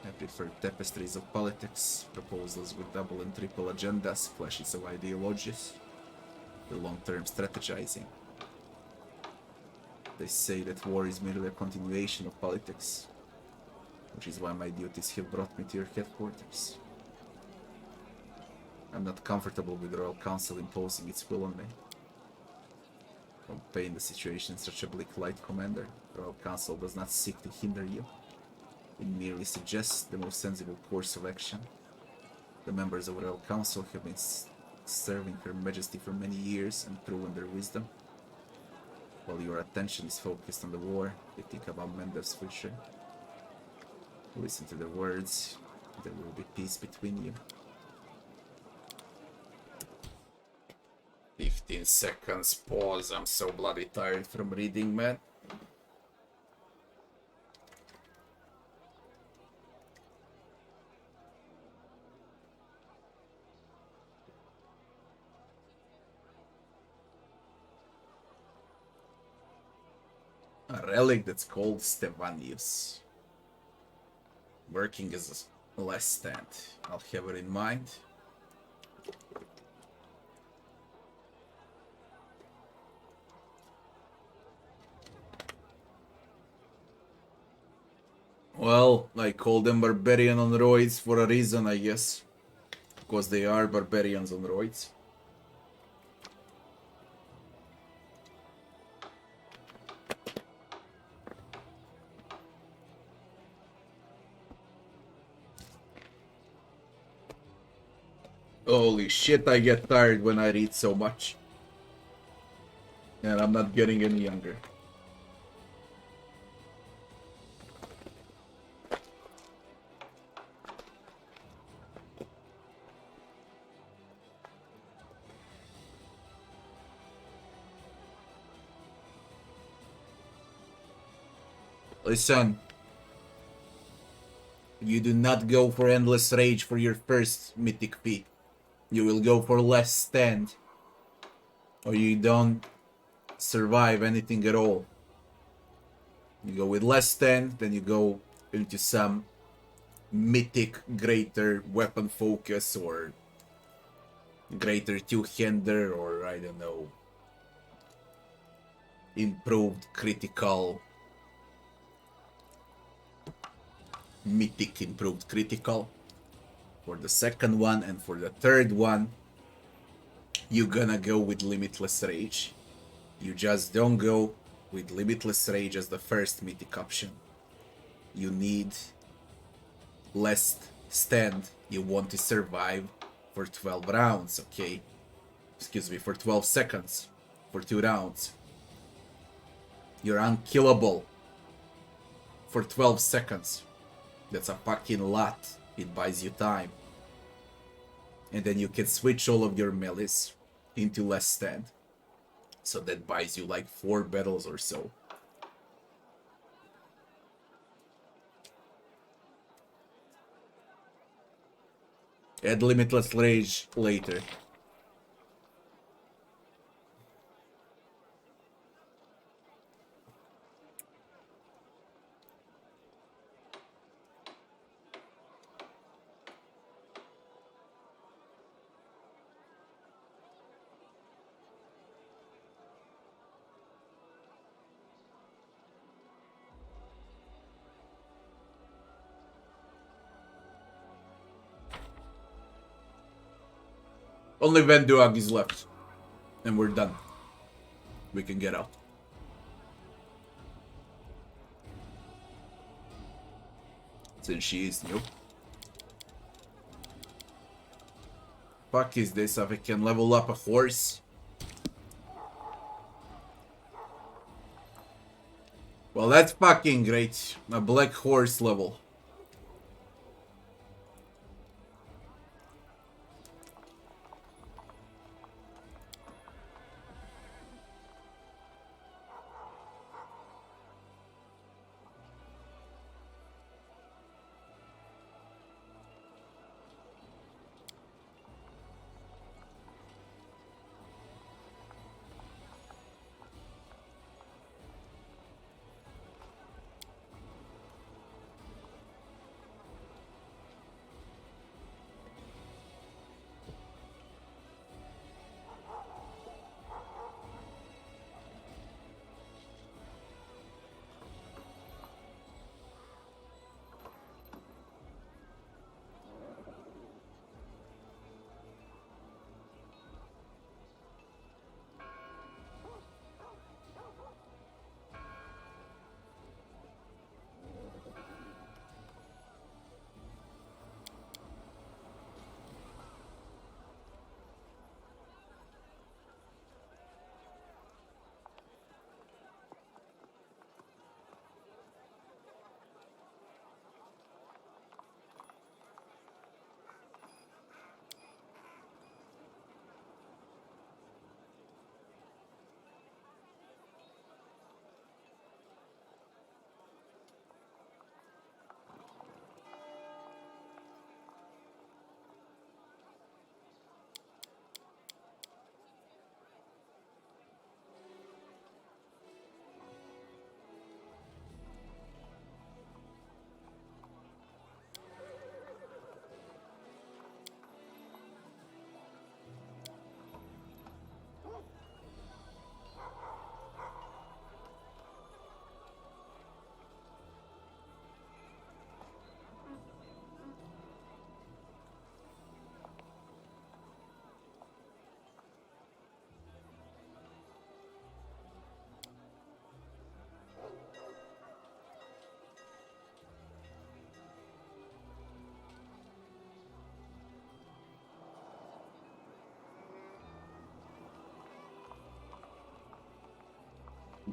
I prefer tapestries of politics, proposals with double and triple agendas, flashes of ideologies, the long-term strategizing. They say that war is merely a continuation of politics, which is why my duties have brought me to your headquarters. I'm not comfortable with the Royal Council imposing its will on me. Don't paint the situation in such a bleak light, Commander. The Royal Council does not seek to hinder you. It merely suggests the most sensible course of action. The members of the Royal Council have been serving Her Majesty for many years and proven their wisdom. While your attention is focused on the war, you think about Mendev's future. Listen to their words. There will be peace between you. 15 seconds pause. I'm so bloody tired from reading, man. A relic that's called Stevanius. Working as a last stand. I'll have it in mind. Well, I call them barbarian on roids for a reason, I guess. Because they are barbarians on roids. Holy shit, I get tired when I read so much. And I'm not getting any younger. Listen. You do not go for Endless Rage for your first mythic feat. You will go for Last Stand. Or you don't survive anything at all. You go with Last Stand, then you go into some mythic greater weapon focus or greater two-hander or I don't know. Improved critical. Mythic improved critical. For the second one, and for the third one, you're gonna go with Limitless Rage. You just don't go with Limitless Rage as the first mythic option. You need Last Stand. You want to survive for 12 rounds, okay? Excuse me, for 12 seconds. For 2 rounds. You're unkillable for 12 seconds. That's a fucking lot. It buys you time. And then you can switch all of your melees into Last Stand. So that buys you like 4 battles or so. Add Limitless Rage later. Only Venduag is left. And we're done. We can get out. Since she is new. Fuck is this? If I can level up a horse? Well, that's fucking great. A black horse level.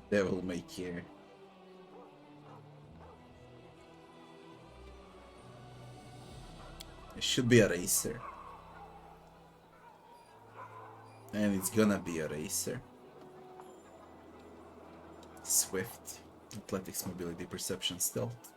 Devil May Care. It should be a racer. And it's gonna be a racer. Swift. Athletics, mobility, perception, stealth.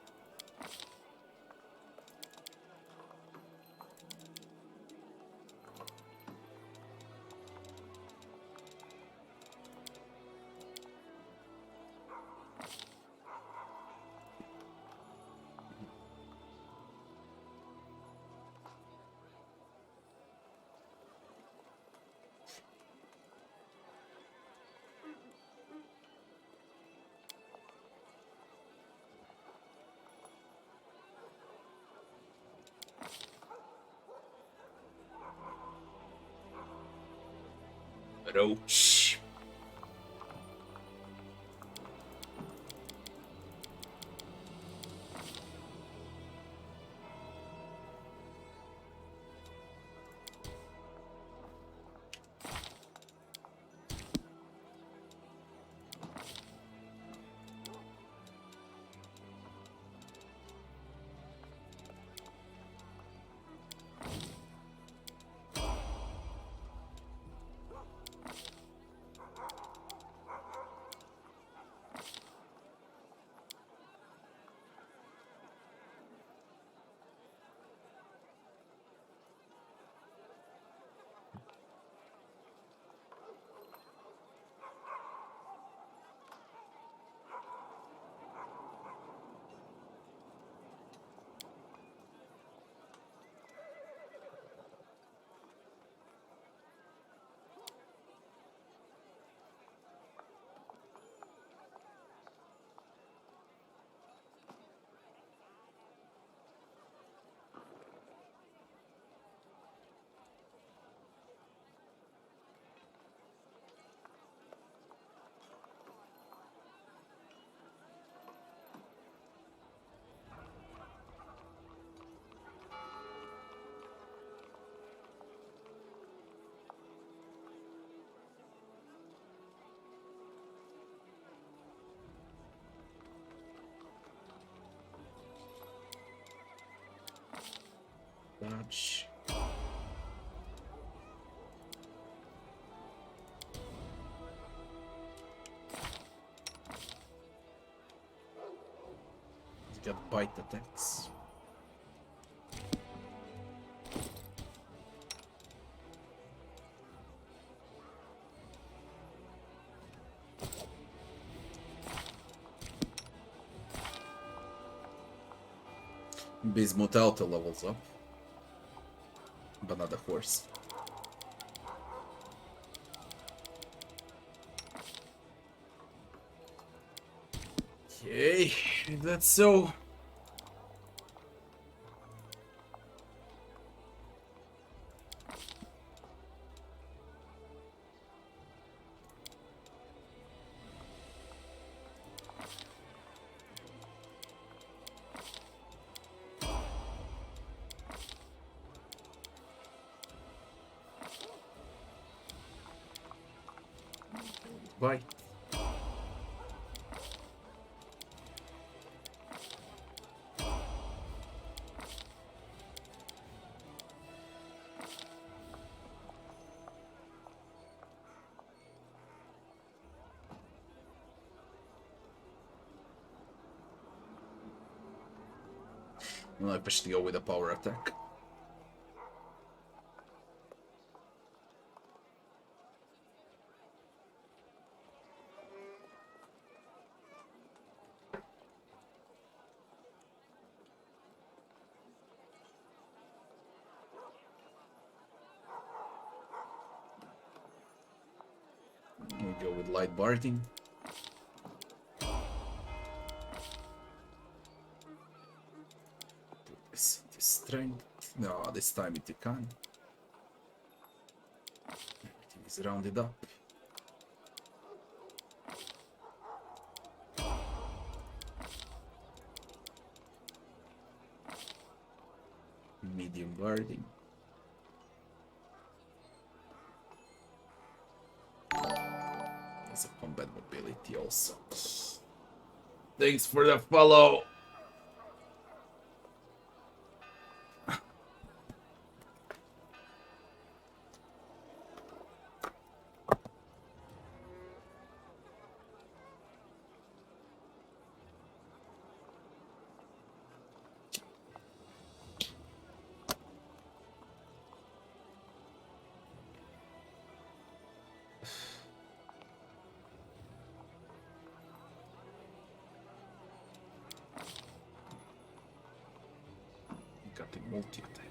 Roach. Dodge. He's got bite attacks. Bismuth auto levels up. But not the horse. Okay, if that's so. Bye. Ну, я почти go with a power attack. We go with light barding. This strength. No, this time it can. Everything is rounded up. Medium barding. has a combat mobility also. Thanks for the follow. Got the multi-attack.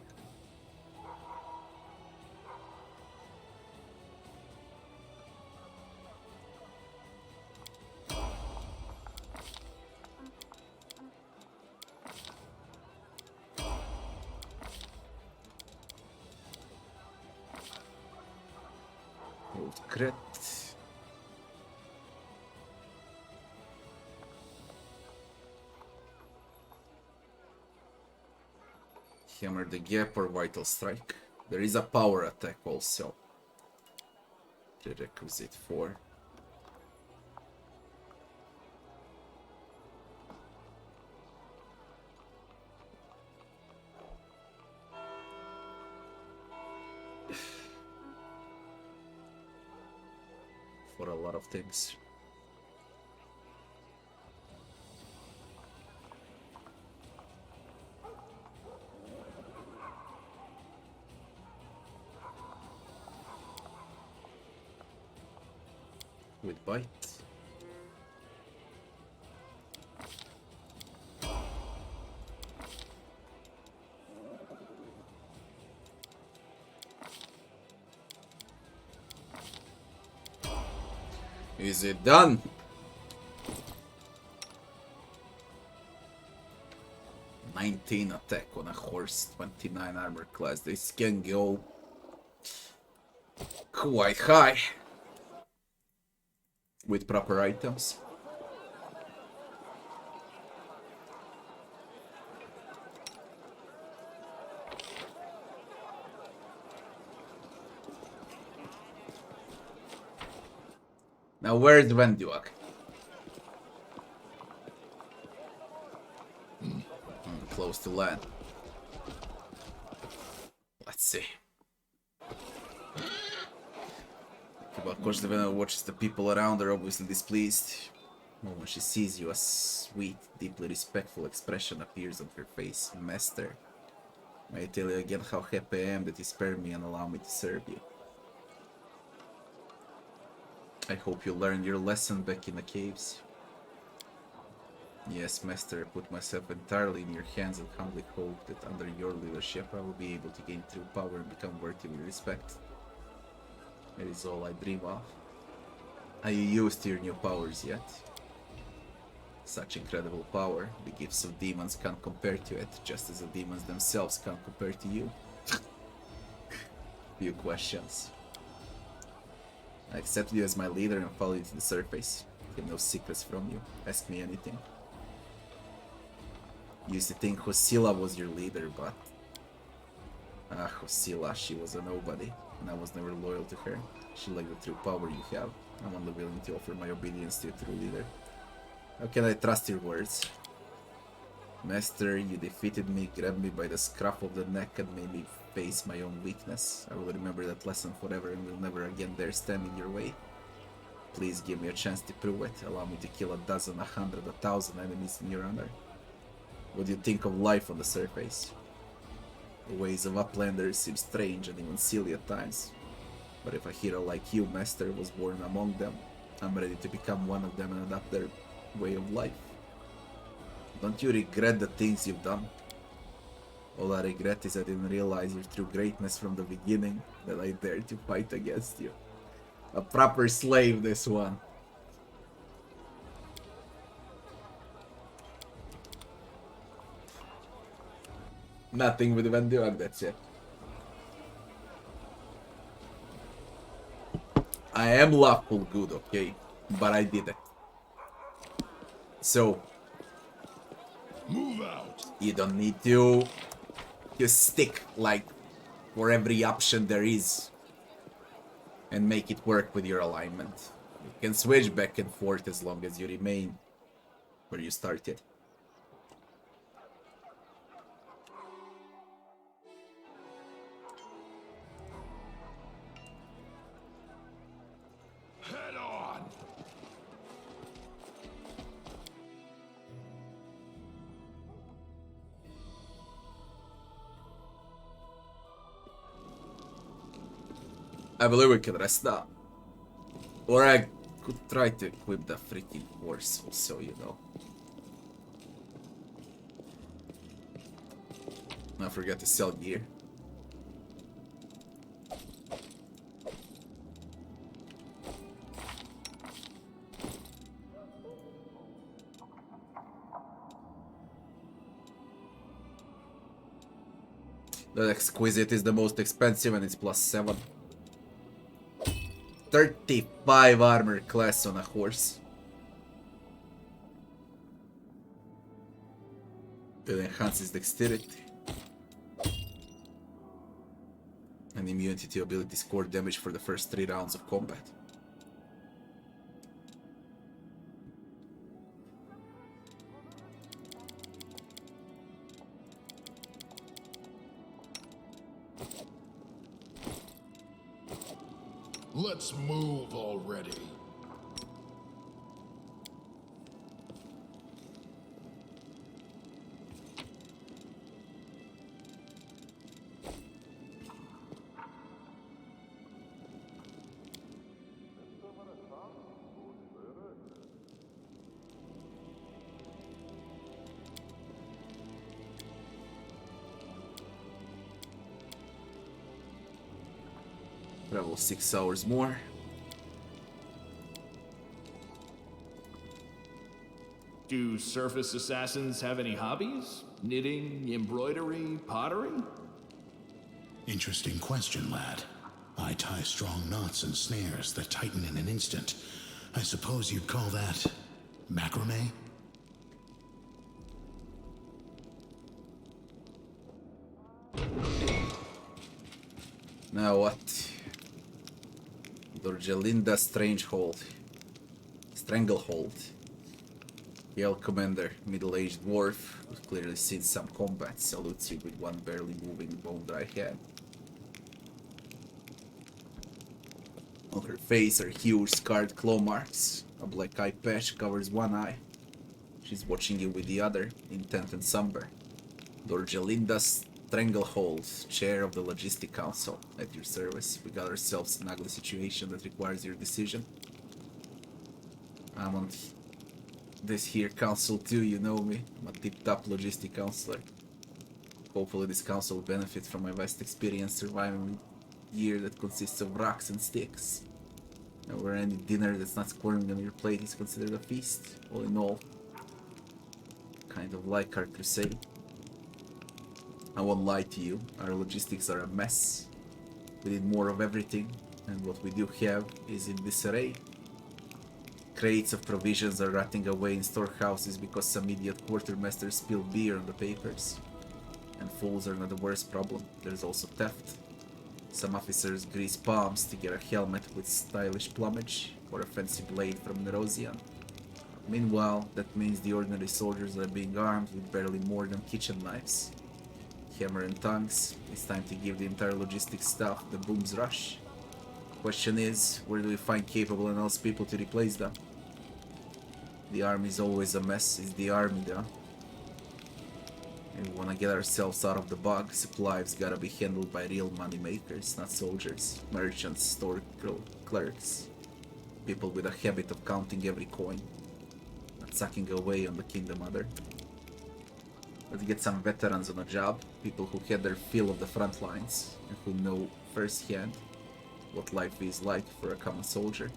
Old crit. Hammer the gap or vital strike. There is a power attack also. Prerequisite 4. For a lot of things. With bite. Is it done? "19 attack on a horse, 29 armor class. This can go quite high with proper items. Now where's Venduak? Close to land. Let's see. But of course, the Venom watches the people around her, obviously displeased. When she sees you, a sweet, deeply respectful expression appears on her face. "Master, may I tell you again how happy I am that you spared me and allow me to serve you? I hope you learned your lesson back in the caves." "Yes, Master, I put myself entirely in your hands and humbly hope that under your leadership I will be able to gain true power and become worthy of your respect. It is all I dream of. Are you used to your new powers yet? Such incredible power, the gifts of demons can't compare to it, just as the demons themselves can't compare to you." Few questions. "I accept you as my leader and follow you to the surface. I have no secrets from you. Ask me anything. Used to think Hosilla was your leader, but... Hosilla, she was a nobody, and I was never loyal to her. She lacked the true power you have. I'm only willing to offer my obedience to your true leader. How can I trust your words? Master, you defeated me, grabbed me by the scruff of the neck and made me face my own weakness. I will remember that lesson forever and will never again dare stand in your way. Please give me a chance to prove it. Allow me to kill 10, 100, 1,000 enemies in your honor. What do you think of life on the surface? The ways of Uplanders seem strange and even silly at times. But if a hero like you, Master, was born among them, I'm ready to become one of them and adopt their way of life. Don't you regret the things you've done? All I regret is I didn't realize your true greatness from the beginning, that I dared to fight against you." A proper slave, this one. Nothing with Venduak, that's it. I am lawful good, okay? But I did it. So, move out. You don't need to just stick like for every option there is and make it work with your alignment. You can switch back and forth as long as you remain where you started. Head on. I believe we can rest up. Or I could try to equip the freaking horse also, you know. Not forget to sell gear. The exquisite is the most expensive and it's +7. 35 armor class on a horse. It enhances dexterity. And immunity to ability score damage for the first 3 rounds of combat. Let's move already. Travel 6 hours more. Do surface assassins have any hobbies? Knitting, embroidery, pottery? Interesting question, lad. I tie strong knots and snares that tighten in an instant. I suppose you'd call that macrame? Now what? Dorgelinda Strangehold. Stranglehold. Yale Commander, middle-aged dwarf, who's clearly seen some combat, salutes you with one barely moving bone-dry hand. On her face are huge scarred claw marks. A black eye patch covers one eye. She's watching you with the other, intent and somber. Dorgelinda Stranglehold, chair of the Logistic Council, at your service. We got ourselves an ugly situation that requires your decision. I'm on this here council too, you know me. I'm a tip-top logistic counselor. Hopefully this council will benefit from my vast experience surviving gear that consists of rocks and sticks. Where any dinner that's not squirming on your plate is considered a feast. All in all, kind of like our crusade. I won't lie to you, our logistics are a mess. We need more of everything, and what we do have is in disarray. Crates of provisions are rotting away in storehouses because some idiot quartermaster spilled beer on the papers. And fools are not the worst problem, there's also theft. Some officers grease palms to get a helmet with stylish plumage or a fancy blade from Nerosian. Meanwhile, that means the ordinary soldiers are being armed with barely more than kitchen knives. Hammer and tongs, it's time to give the entire logistics staff the boom's rush. Question is, where do we find capable and honest people to replace them? The army is always a mess, it's the army though. If we wanna get ourselves out of the bog, supplies gotta be handled by real money makers, not soldiers, merchants, store clerks. People with a habit of counting every coin, not sucking away on the Kingdom Mother. Let's get some veterans on a job, people who had their fill of the front lines, and who know firsthand what life is like for a common soldier,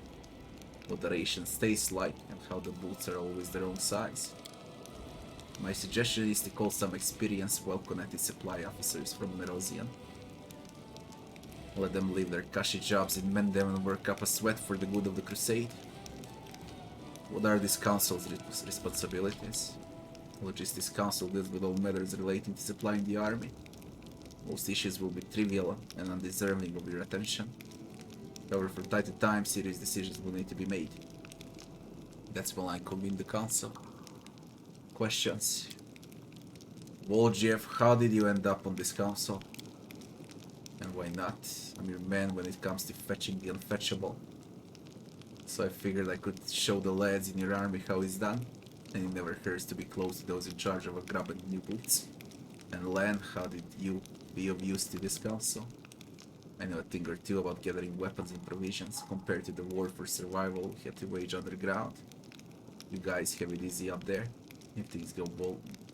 what the rations taste like, and how the boots are always their own size. My suggestion is to call some experienced, well-connected supply officers from Nerosian. Let them leave their cushy jobs and mend them and work up a sweat for the good of the crusade. What are this council's responsibilities? The Logistics Council deals with all matters relating to supplying the army. Most issues will be trivial and undeserving of your attention. However, from time to time, serious decisions will need to be made. That's when I convene the council. Questions. Woljev, how did you end up on this council? And why not? I'm your man when it comes to fetching the unfetchable. So I figured I could show the lads in your army how it's done. And it never hurts to be close to those in charge of a grab and new boots. And Lan, how did you be of use to this council? I know a thing or two about gathering weapons and provisions. Compared to the war for survival we had to wage underground. You guys have it easy up there. If things go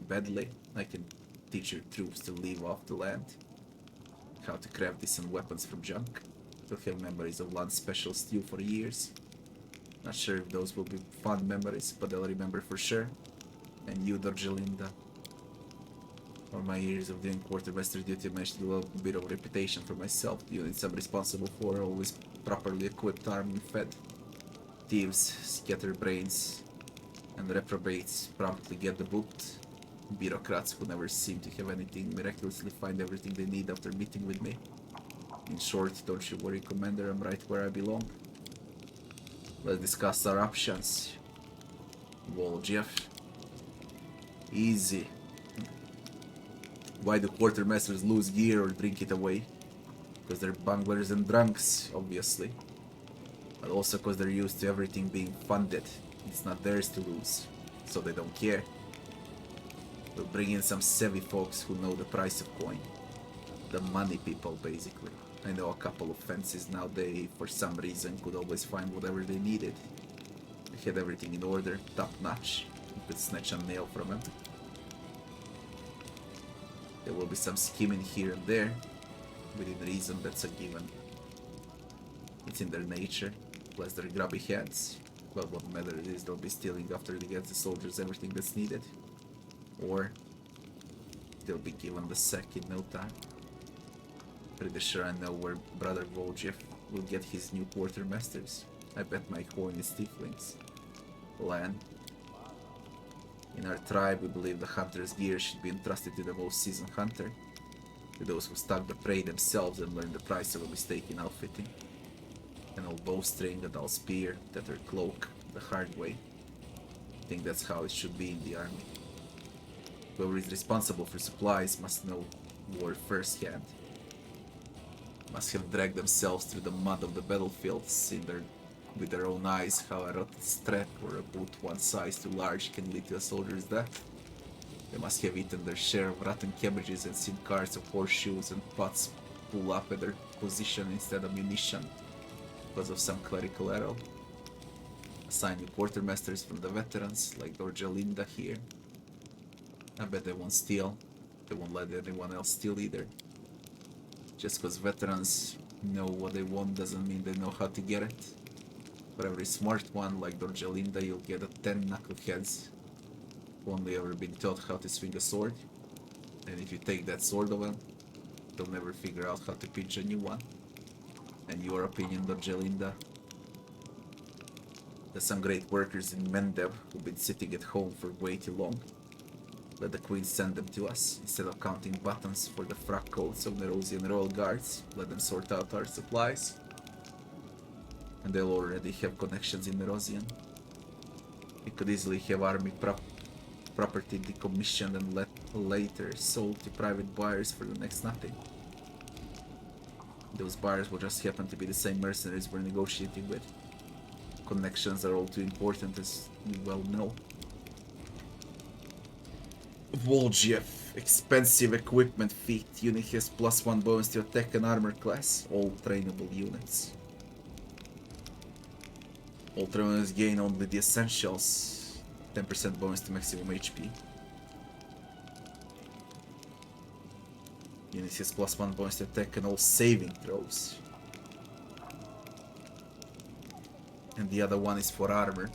badly, I can teach your troops to live off the land. How to craft decent weapons from junk. You'll have memories of Lan's special stew for years. Not sure if those will be fun memories, but they'll remember for sure. And you, Dorjelinda. For my years of doing quartermaster duty, I managed to do a little bit of reputation for myself. The units I'm responsible for are always properly equipped, armed and fed. Thieves, scatterbrains, and reprobates promptly get the boot. Bureaucrats who never seem to have anything miraculously find everything they need after meeting with me. In short, don't you worry, Commander, I'm right where I belong. Let's discuss our options. Woljev. Easy. Why do quartermasters lose gear or drink it away? Because they're bunglers and drunks, obviously. But also because they're used to everything being funded. It's not theirs to lose, so they don't care. We'll bring in some savvy folks who know the price of coin. The money people, basically. I know a couple of fences now, they, for some reason, could always find whatever they needed. They had everything in order, top notch. You could snatch a nail from them. There will be some scheming here and there. Within reason, that's a given. It's in their nature, plus their grubby heads. But what matters is they'll be stealing after they get the soldiers everything that's needed. Or they'll be given the sack in no time. Pretty sure I know where Brother Woljev will get his new quartermasters. I bet my coin is tieflings. Lan. In our tribe, we believe the hunter's gear should be entrusted to the most seasoned hunter. To those who stalk the prey themselves and learn the price of a mistake in outfitting. An old bowstring, a dull spear, tattered cloak, the hard way. I think that's how it should be in the army. Whoever is responsible for supplies must know war firsthand. Must have dragged themselves through the mud of the battlefield, seen with their own eyes how a rotten strap or a boot one size too large can lead to a soldier's death. They must have eaten their share of rotten cabbages and seen carts of horseshoes and pots pull up at their position instead of munition because of some clerical error. Assign new quartermasters from the veterans, like Dorjelinda here. I bet they won't steal. They won't let anyone else steal either. Just because veterans know what they want doesn't mean they know how to get it. For every smart one like Dorjelinda, you'll get a 10 knuckleheads who only ever been taught how to swing a sword. And if you take that sword of them, they'll never figure out how to pinch a new one. And your opinion, Dorjelinda? There's some great workers in Mendev who've been sitting at home for way too long. Let the Queen send them to us. Instead of counting buttons for the frock coats of Nerosian royal guards, let them sort out our supplies. And they'll already have connections in Nerosian. We could easily have army property decommissioned and later sold to private buyers for the next nothing. Those buyers will just happen to be the same mercenaries we're negotiating with. Connections are all too important, as you well know. Woljev, expensive equipment feat. Unit has +1 bonus to attack and armor class. All trainable units. All trainers gain only the essentials. 10% bonus to maximum HP. Unit has +1 bonus to attack and all saving throws. And the other one is for armor.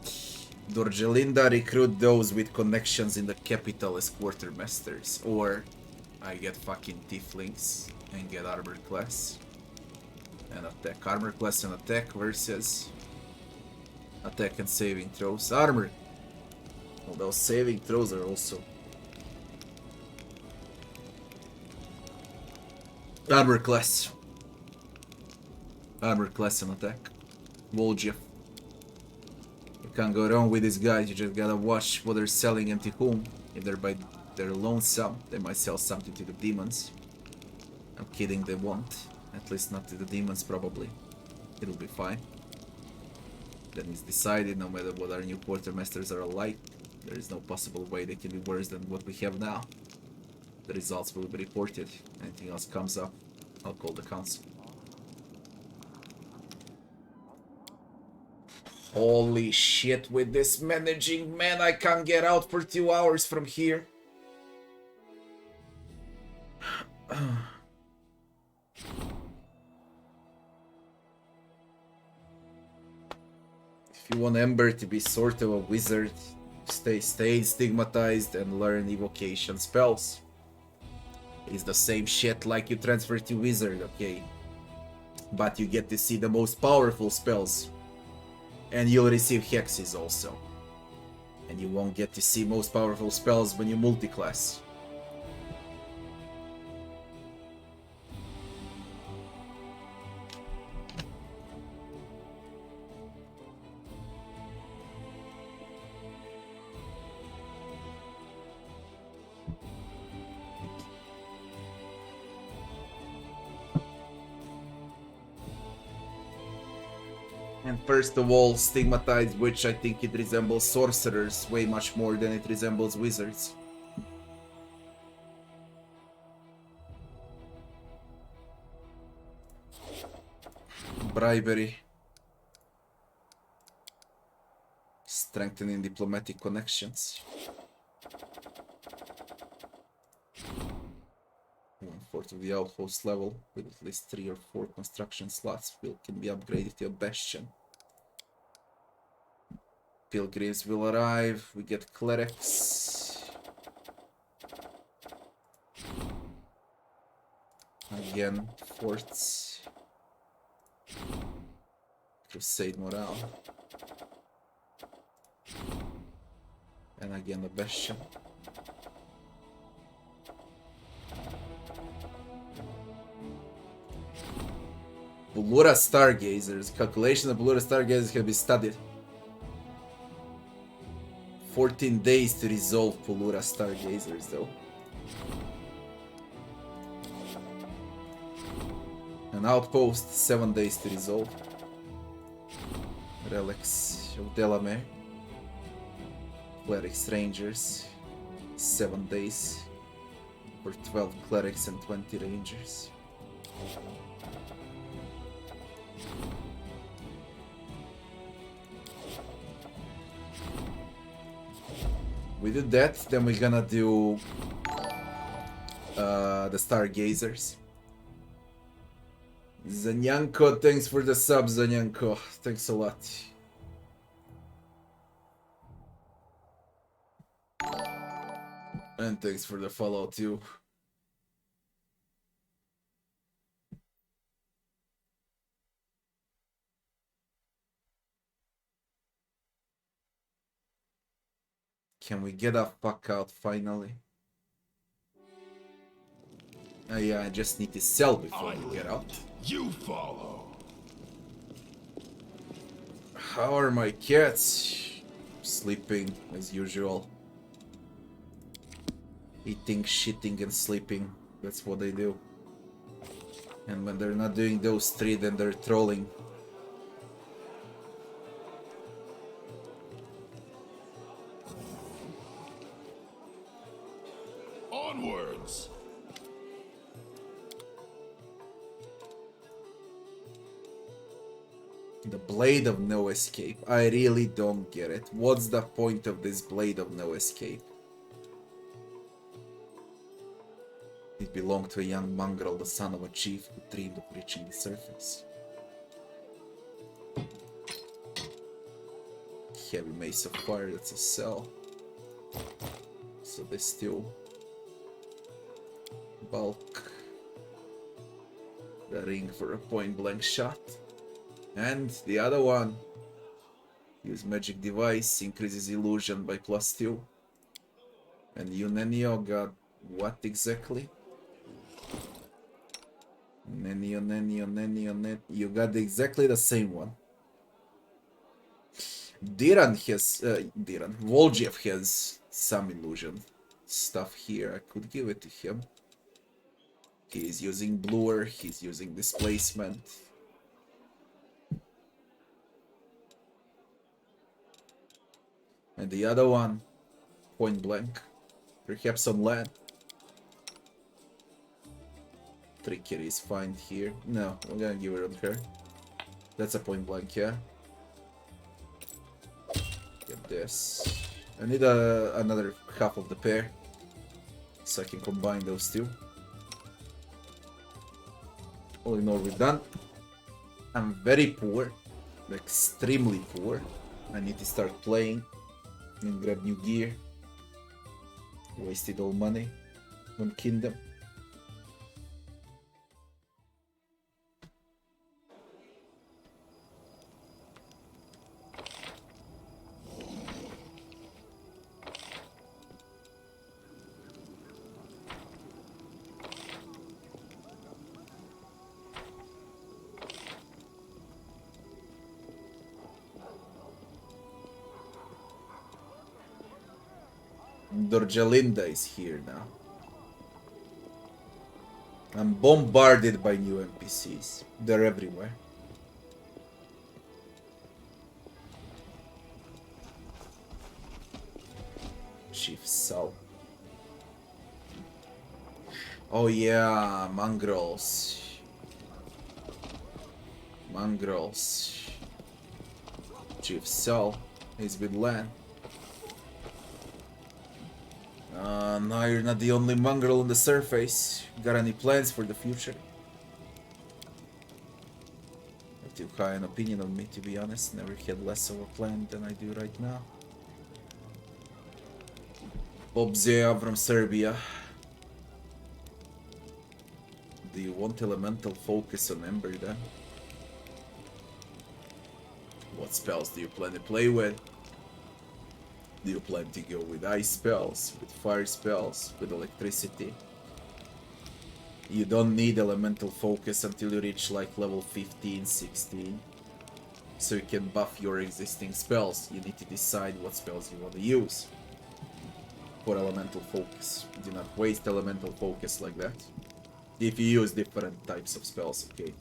Dorjelinda, recruit those with connections in the capital as quartermasters. Or I get fucking tieflings and get armor class. And attack. Armor class and attack versus attack and saving throws. Armor. Although saving throws are also armor class. Armor class and attack. Voljev. You can't go wrong with these guys, you just gotta watch what they're selling and to whom. If they're by their lonesome, they might sell something to the demons. I'm kidding, they won't. At least not to the demons, probably. It'll be fine. Then it's decided, no matter what our new quartermasters are like, there is no possible way they can be worse than what we have now. The results will be reported. Anything else comes up, I'll call the council. Holy shit, with this managing, man, I can't get out for 2 hours from here. If you want Ember to be sort of a wizard, stay stigmatized and learn evocation spells. It's the same shit like you transfer to wizard, okay? But you get to see the most powerful spells. And you'll receive hexes also. And you won't get to see most powerful spells when you multiclass. And first of all, stigmatized witch, I think it resembles sorcerers way much more than it resembles wizards. Bribery. Strengthening diplomatic connections. 1/4 of the outpost level with at least 3 or 4 construction slots can be upgraded to a bastion. Pilgrims will arrive, we get clerics. Again, forts. Crusade morale. And again a bastion. Bulura Stargazers. Calculation of Bulura Stargazers can be studied. 14 days to resolve Bulura Stargazers though. An outpost, 7 days to resolve. Relics of Delamere. Clerics Rangers, 7 days. For 12 clerics and 20 rangers. We do that, then we're gonna do the Stargazers. Zanyanko, thanks for the sub, Zanyanko. Thanks a lot. And thanks for the follow too. Can we get a fuck out finally? Oh yeah, I just need to sell before we get out. You follow. How are my cats? Sleeping as usual. Eating, shitting, and sleeping. That's what they do. And when they're not doing those three, then they're trolling. Onwards. The Blade of No Escape. I really don't get it. What's the point of this Blade of No Escape? It belonged to a young mongrel, the son of a chief who dreamed of reaching the surface. Heavy Mace of Fire, that's a cell. So they steal bulk. The ring for a point blank shot. And the other one. Use magic device, increases illusion by +2. And Unenio got what exactly? Nenio. You got exactly the same one. Voljev has some illusion stuff here. I could give it to him. He's using bluer, he's using displacement. And the other one, point blank. Perhaps on land. Trickery is fine here. No, I'm gonna give it on her. That's a point blank, yeah. Get this. I need another half of the pair, so I can combine those two. All in all, we're done. I'm very poor, extremely poor. I need to start playing and grab new gear. Wasted all money on Kingdom. Dorjalinda is here now. I'm bombarded by new NPCs. They're everywhere. Chief Sal. Oh yeah, mongrels. Chief Sal is with land. No, you're not the only mongrel on the surface. Got any plans for the future? Have too high an opinion of me, to be honest. Never had less of a plan than I do right now. Bob Zea from Serbia. Do you want elemental focus on Ember then? What spells do you plan to play with? Do you plan to go with ice spells, with fire spells, with electricity? You don't need elemental focus until you reach like level 15, 16. So you can buff your existing spells. You need to decide what spells you want to use for elemental focus. Do not waste elemental focus like that. If you use different types of spells, okay.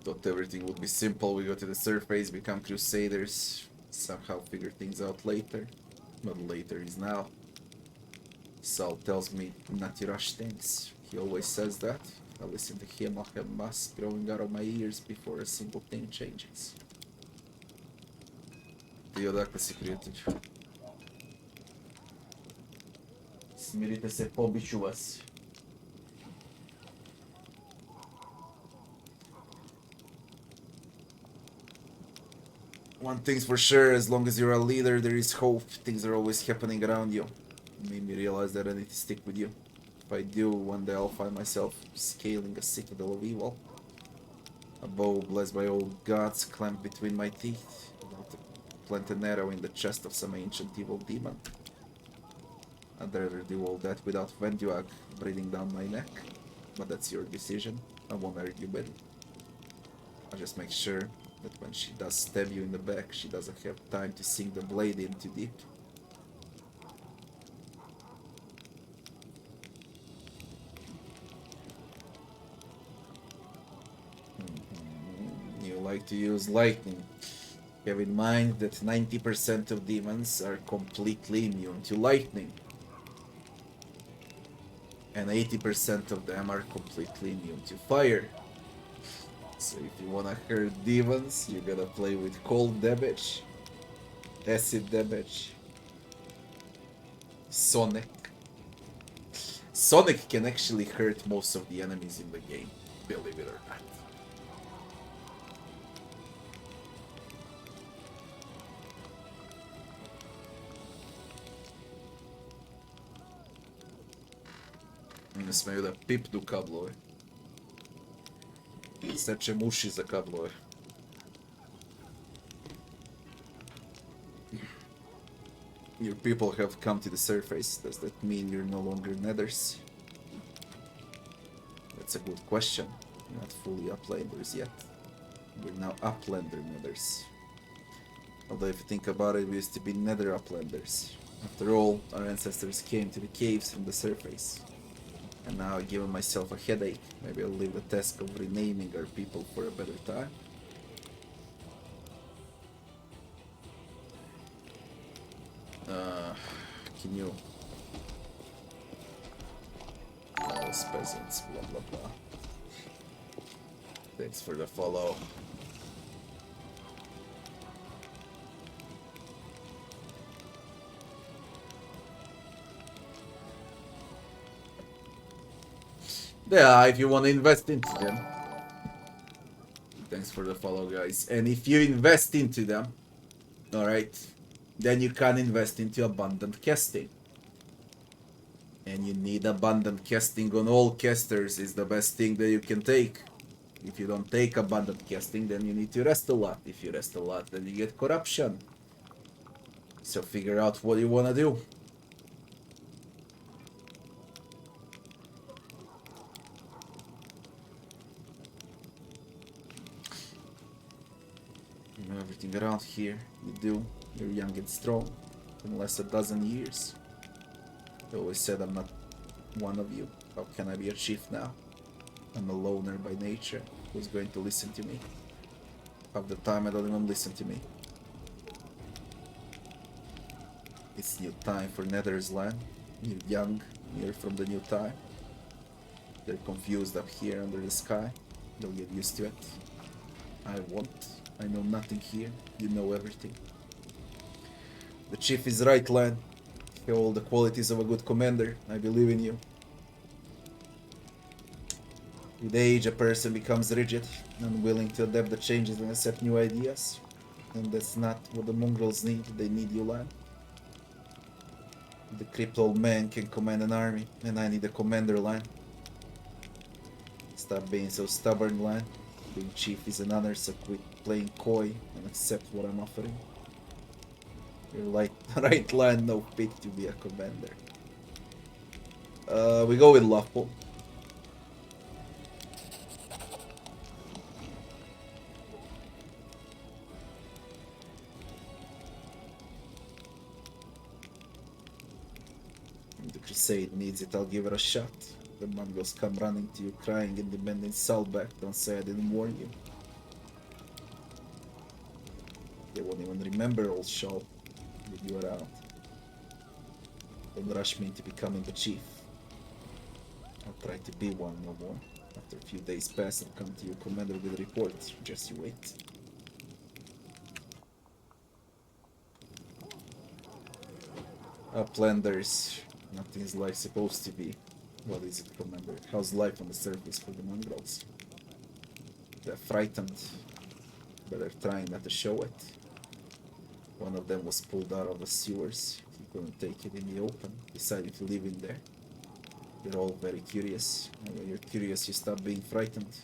Thought everything would be simple. We go to the surface, become crusaders, somehow figure things out later. But later is now. Sal tells me not to rush things. He always says that. I listen to him, I'll have musk growing out of my ears before a single thing changes. Ti odakle si, prijatelju? Smirite se, pobiću vas. One thing's for sure, as long as you're a leader, there is hope. Things are always happening around you. It made me realize that I need to stick with you. If I do, one day I'll find myself scaling a citadel of evil. A bow blessed by old gods clamped between my teeth. About to plant an arrow in the chest of some ancient evil demon. I'd rather do all that without Venduag breathing down my neck. But that's your decision. I won't argue with it. I'll just make sure that when she does stab you in the back, she doesn't have time to sink the blade in too deep. You like to use lightning. Have in mind that 90% of demons are completely immune to lightning. And 80% of them are completely immune to fire. So if you wanna hurt demons, you gotta play with cold damage, acid damage, Sonic. Sonic can actually hurt most of the enemies in the game, believe it or not. Ne smeju da pipnu kablove. Sečem uši za kablove. Your people have come to the surface. Does that mean you're no longer nethers? That's a good question. Not fully uplanders yet. We're now uplander nethers. Although if you think about it, we used to be nether uplanders. After all, our ancestors came to the caves from the surface. And now I've given myself a headache. Maybe I'll leave the task of renaming our people for a better time. Can you... Those peasants, blah blah blah. Thanks for the follow. Yeah, if you want to invest into them. Thanks for the follow, guys. And if you invest into them, alright, then you can invest into abundant casting. And you need abundant casting on all casters is the best thing that you can take. If you don't take abundant casting, then you need to rest a lot. If you rest a lot, then you get corruption. So figure out what you want to do. You know everything around here. You do. You're young and strong. In less a dozen years. You always said I'm not one of you. How can I be a chief now? I'm a loner by nature. Who's going to listen to me? Half the time I don't even listen to me. It's new time for Nether's land. You're young, you're from the new time. They're confused up here under the sky. They'll get used to it. I won't. I know nothing here. You know everything. The chief is right, lad. You have all the qualities of a good commander. I believe in you. With age, a person becomes rigid, unwilling to adapt the changes and accept new ideas. And that's not what the mongrels need. They need you, lad. The crippled old man can command an army, and I need a commander, lad. Stop being so stubborn, lad. Being chief is an honor, so quit playing coy and accept what I'm offering. You're like right, lad, no pick to be a commander. We go with Longplay. The crusade needs it, I'll give it a shot. The Mongols come running to you crying and demanding salt back. Don't say I didn't warn you. They won't even remember old Shaw with you around. Don't rush me into becoming the chief. I'll try to be one no more. After a few days pass, I'll come to you, commander, with a report. Just you wait. Uplanders. Nothing's like supposed to be. What is it, commander? How's life on the surface for the mongrels? They're frightened, but they're trying not to show it. One of them was pulled out of the sewers. He couldn't take it in the open. Decided to live in there. They're all very curious. And when you're curious, you stop being frightened.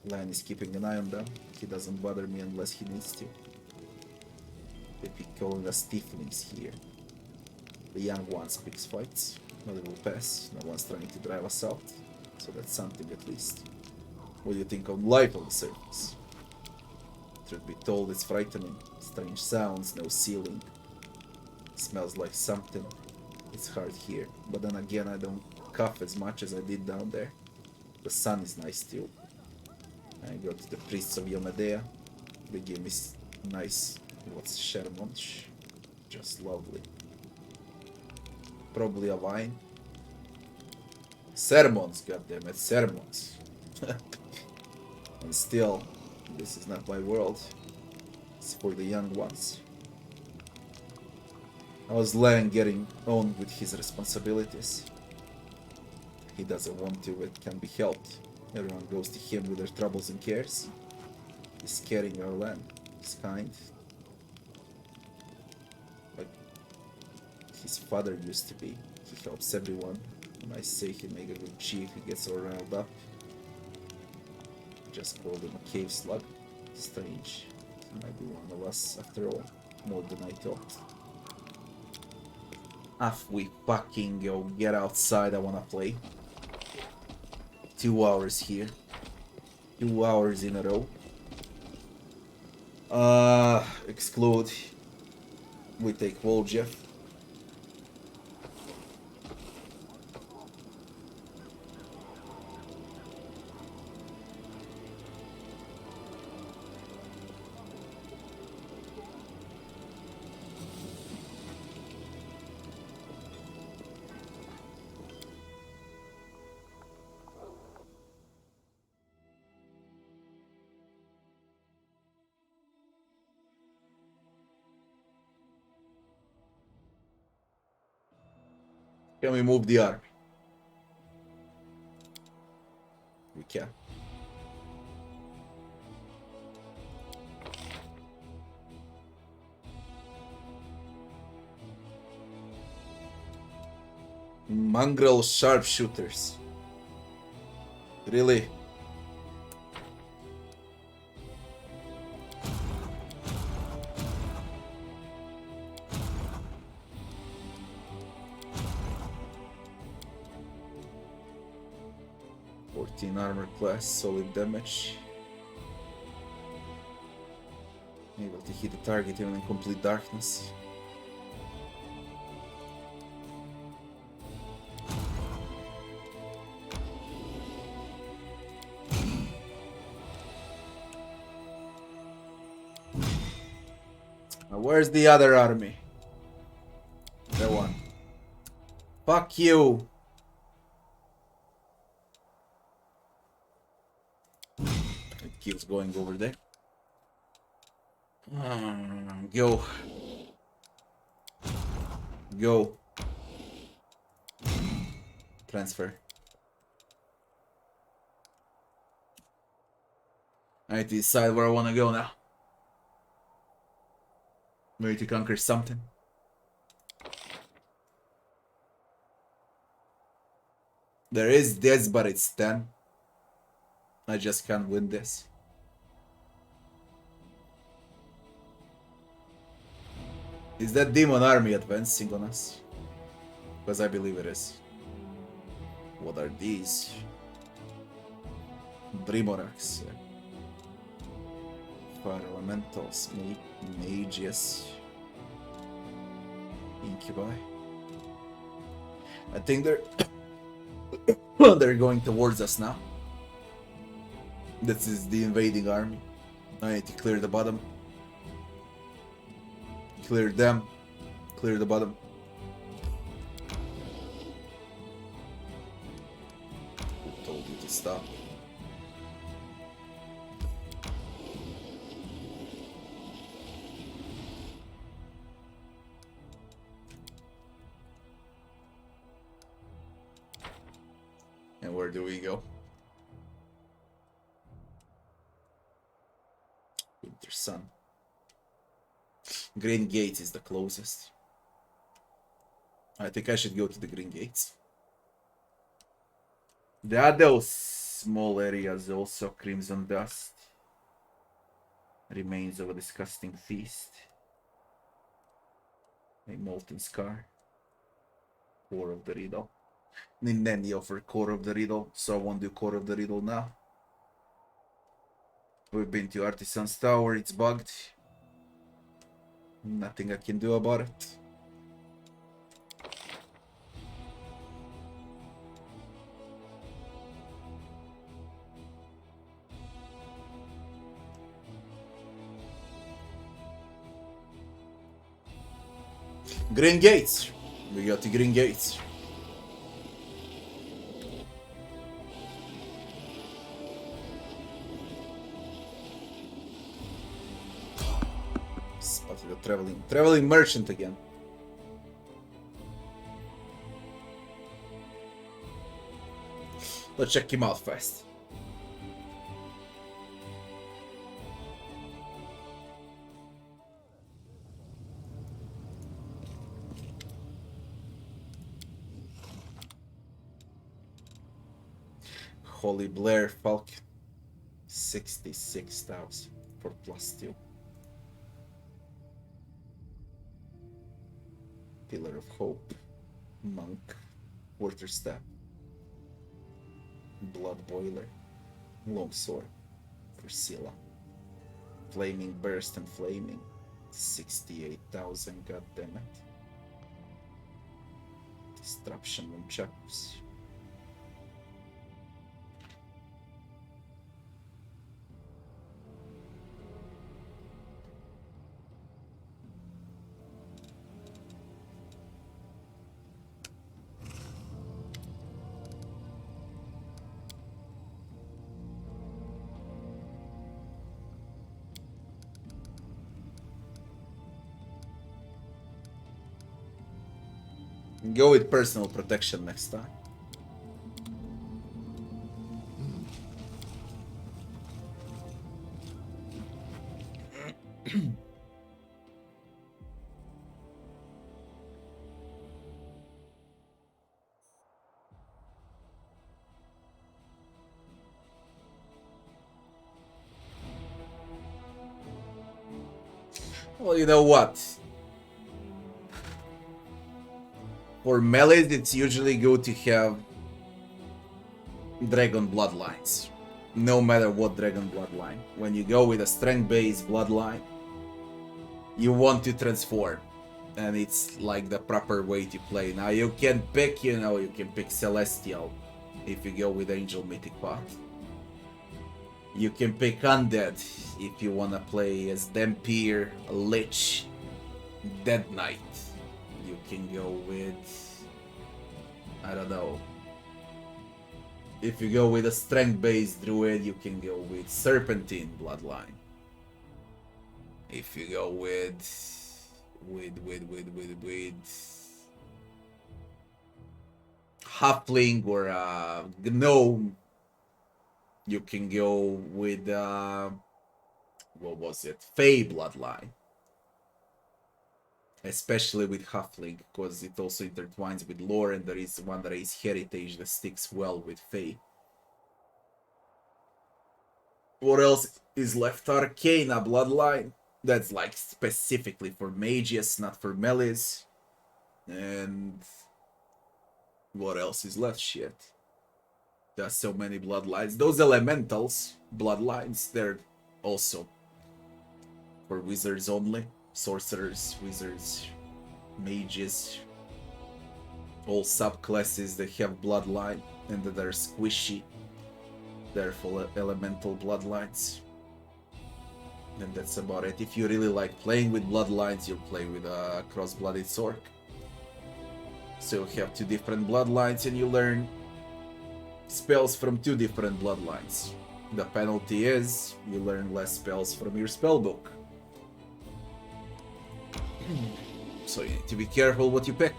Lion is keeping an eye on them. He doesn't bother me unless he needs to. They be calling us tieflings here. The young ones picks fights, but it will pass. No one's trying to drive us out, so that's something at least. What do you think of life on the surface? Truth be told, it's frightening. Strange sounds, no ceiling. Smells like something. It's hard here, but then again I don't cough as much as I did down there. The sun is nice too. I go to the priests of Yomedea. They give me nice, what's Shermonch? Just lovely. Probably a wine. Sermons, goddammit, sermons. And still, this is not my world. It's for the young ones. I was Lang getting on with his responsibilities. He doesn't want to, it can be helped. Everyone goes to him with their troubles and cares. He's carrying our land. He's kind. Like his father used to be. He helps everyone. When I say he make a good chief, he gets all riled up. Just called him a cave slug. Strange. He might be one of us after all. More than I thought. If we fucking go get outside, I wanna play. 2 hours here. 2 hours in a row. Exclude. We take Voljev. Can we move the army? We can. Mongrel sharpshooters. Really? Armor class, solid damage. Able to hit the target even in complete darkness. Now where's the other army? That one. Fuck you! It keeps going over there. Go. Go. Transfer. I need to decide where I want to go now. Ready to conquer something. There is this, but it's 10. I just can't win this. Is that demon army advancing on us? Because I believe it is. What are these? Brimorax. Fire elementals. Mages. Incubi. I think they're they're going towards us now. This is the invading army. I need to clear the bottom. Clear them. Clear the bottom. Who told you to stop? And where do we go? Winter Sun. Green Gates is the closest. I think I should go to the Green Gates. There are those small areas also. Crimson Dust. Remains of a disgusting feast. A molten scar. Core of the Riddle. Nintendo offer Core of the Riddle, so I won't do Core of the Riddle now. We've been to Artisan's Tower, it's bugged. Nothing I can do about it. Green Gates! We got the Green Gates. Spotted a traveling merchant again. Let's check him out fast. Holy Blair Falcon. 66,000 for +2. Pillar of Hope, Monk, Quarterstaff, Blood Boiler, Longsword for Scylla, Flaming Burst and Flaming, 68,000, goddammit. Disruption Nunchakus. Go with personal protection next time. Well, you know what? For melees, it's usually good to have dragon bloodlines. No matter what dragon bloodline. When you go with a strength-based bloodline, you want to transform. And it's like the proper way to play. Now you can pick, you can pick Celestial if you go with Angel Mythic Path. You can pick Undead if you wanna play as Dampier, Lich, Dead Knight. You can go with, I don't know. If you go with a strength-based druid, you can go with Serpentine Bloodline. If you go with Halfling or Gnome, you can go with what was it? Fey Bloodline. Especially with Halfling, because it also intertwines with lore, and there is one that is heritage that sticks well with Fey. What else is left? Arcana Bloodline. That's like specifically for mages, not for melees. And what else is left? Shit. There's so many bloodlines. Those elementals bloodlines, they're also for wizards only. Sorcerers, wizards, mages, all subclasses that have bloodline and that are squishy. They're for elemental bloodlines. And that's about it. If you really like playing with bloodlines, you'll play with a cross-blooded Sorc. So you have two different bloodlines and you learn spells from two different bloodlines. The penalty is you learn less spells from your spellbook. So you need to be careful what you pick.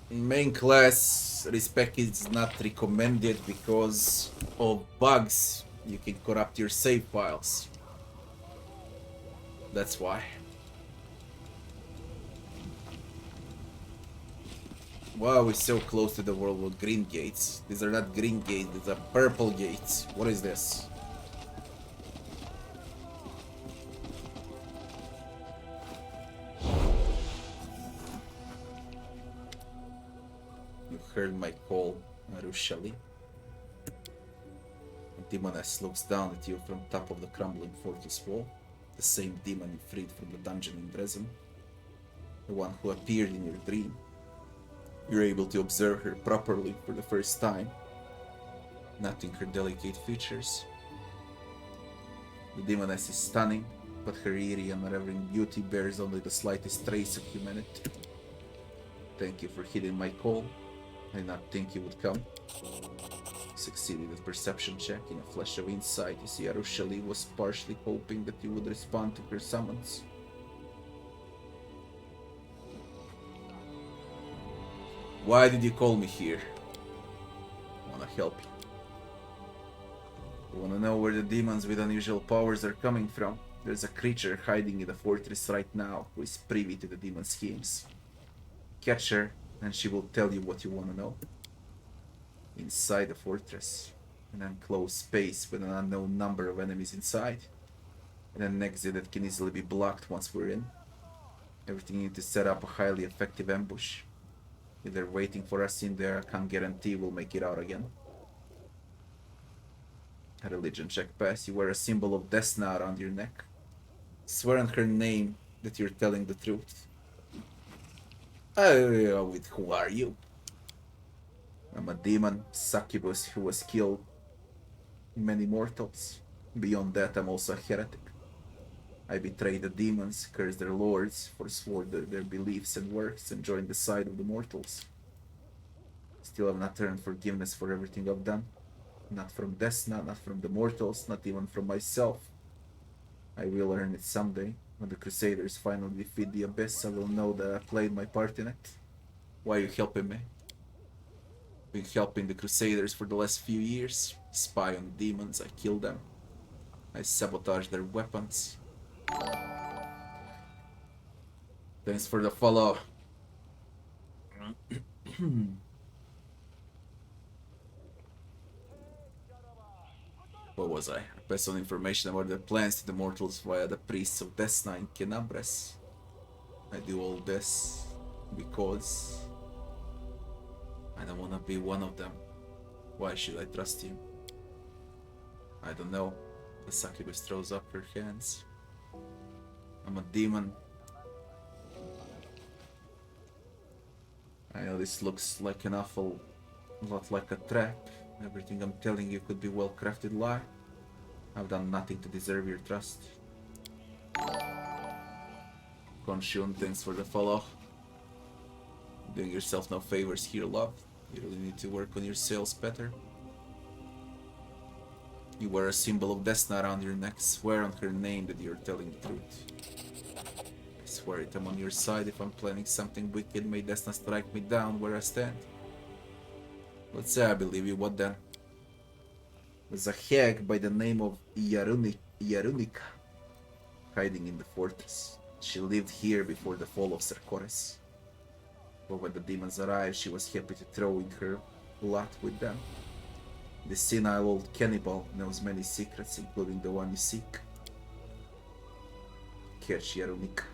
Main class respec is not recommended because of bugs. You can corrupt your save files. That's why. Wow, we're so close to the world with green gates. These are not green gates, these are purple gates. What is this? You heard my call, Arushali. Demoness looks down at you from top of the crumbling fortress wall. The same demon you freed from the dungeon in Dresden. The one who appeared in your dream. You're able to observe her properly for the first time, noting her delicate features. The demoness is stunning, but her eerie and unraveling beauty bears only the slightest trace of humanity. Thank you for heeding my call. I did not think you would come. Succeeded at perception check. In a flash of insight, you see Arushali was partially hoping that you would respond to her summons. Why did you call me here? I wanna help you. You wanna know where the demons with unusual powers are coming from? There's a creature hiding in the fortress right now who is privy to the demon schemes. Catch her, and she will tell you what you wanna know. inside the fortress. An enclosed space with an unknown number of enemies inside. And an exit that can easily be blocked once we're in. Everything you need to set up a highly effective ambush. If they're waiting for us in there, I can't guarantee we'll make it out again. A religion check pass. You wear a symbol of Desna around your neck. Swear on her name that you're telling the truth. With who are you? I'm a demon, succubus, who was killed many mortals. Beyond that, I'm also a heretic. I betrayed the demons, cursed their lords, forswore their beliefs and works, and joined the side of the mortals. Still have not earned forgiveness for everything I've done. Not from Desna, not from the mortals, not even from myself. I will earn it someday. When the Crusaders finally defeat the Abyss, I will know that I played my part in it. Why are you helping me? Been helping the Crusaders for the last few years. Spy on demons, I kill them. I sabotage their weapons. Thanks for the follow. What was I? I passed on information about their plans to the mortals via the priests of Desna in Kenabres. I do all this because I don't want to be one of them. Why should I trust you? I don't know. The succubus throws up her hands. I'm a demon. I know this looks like an awful lot like a trap. Everything I'm telling you could be well-crafted lie. I've done nothing to deserve your trust. Conshun, thanks for the follow. Doing yourself no favors here, love. You really need to work on your sales better. You wear a symbol of Desna around your neck. Swear on her name that you're telling the truth. I swear it, I'm on your side. If I'm planning something wicked, may Desna strike me down where I stand. Let's say I believe you, what then? There's a hag by the name of Yarunika hiding in the fortress. She lived here before the fall of Sarkores. But when the demons arrived, she was happy to throw in her lot with them. The senile old cannibal knows many secrets, including the one you seek. Catch Yarunika.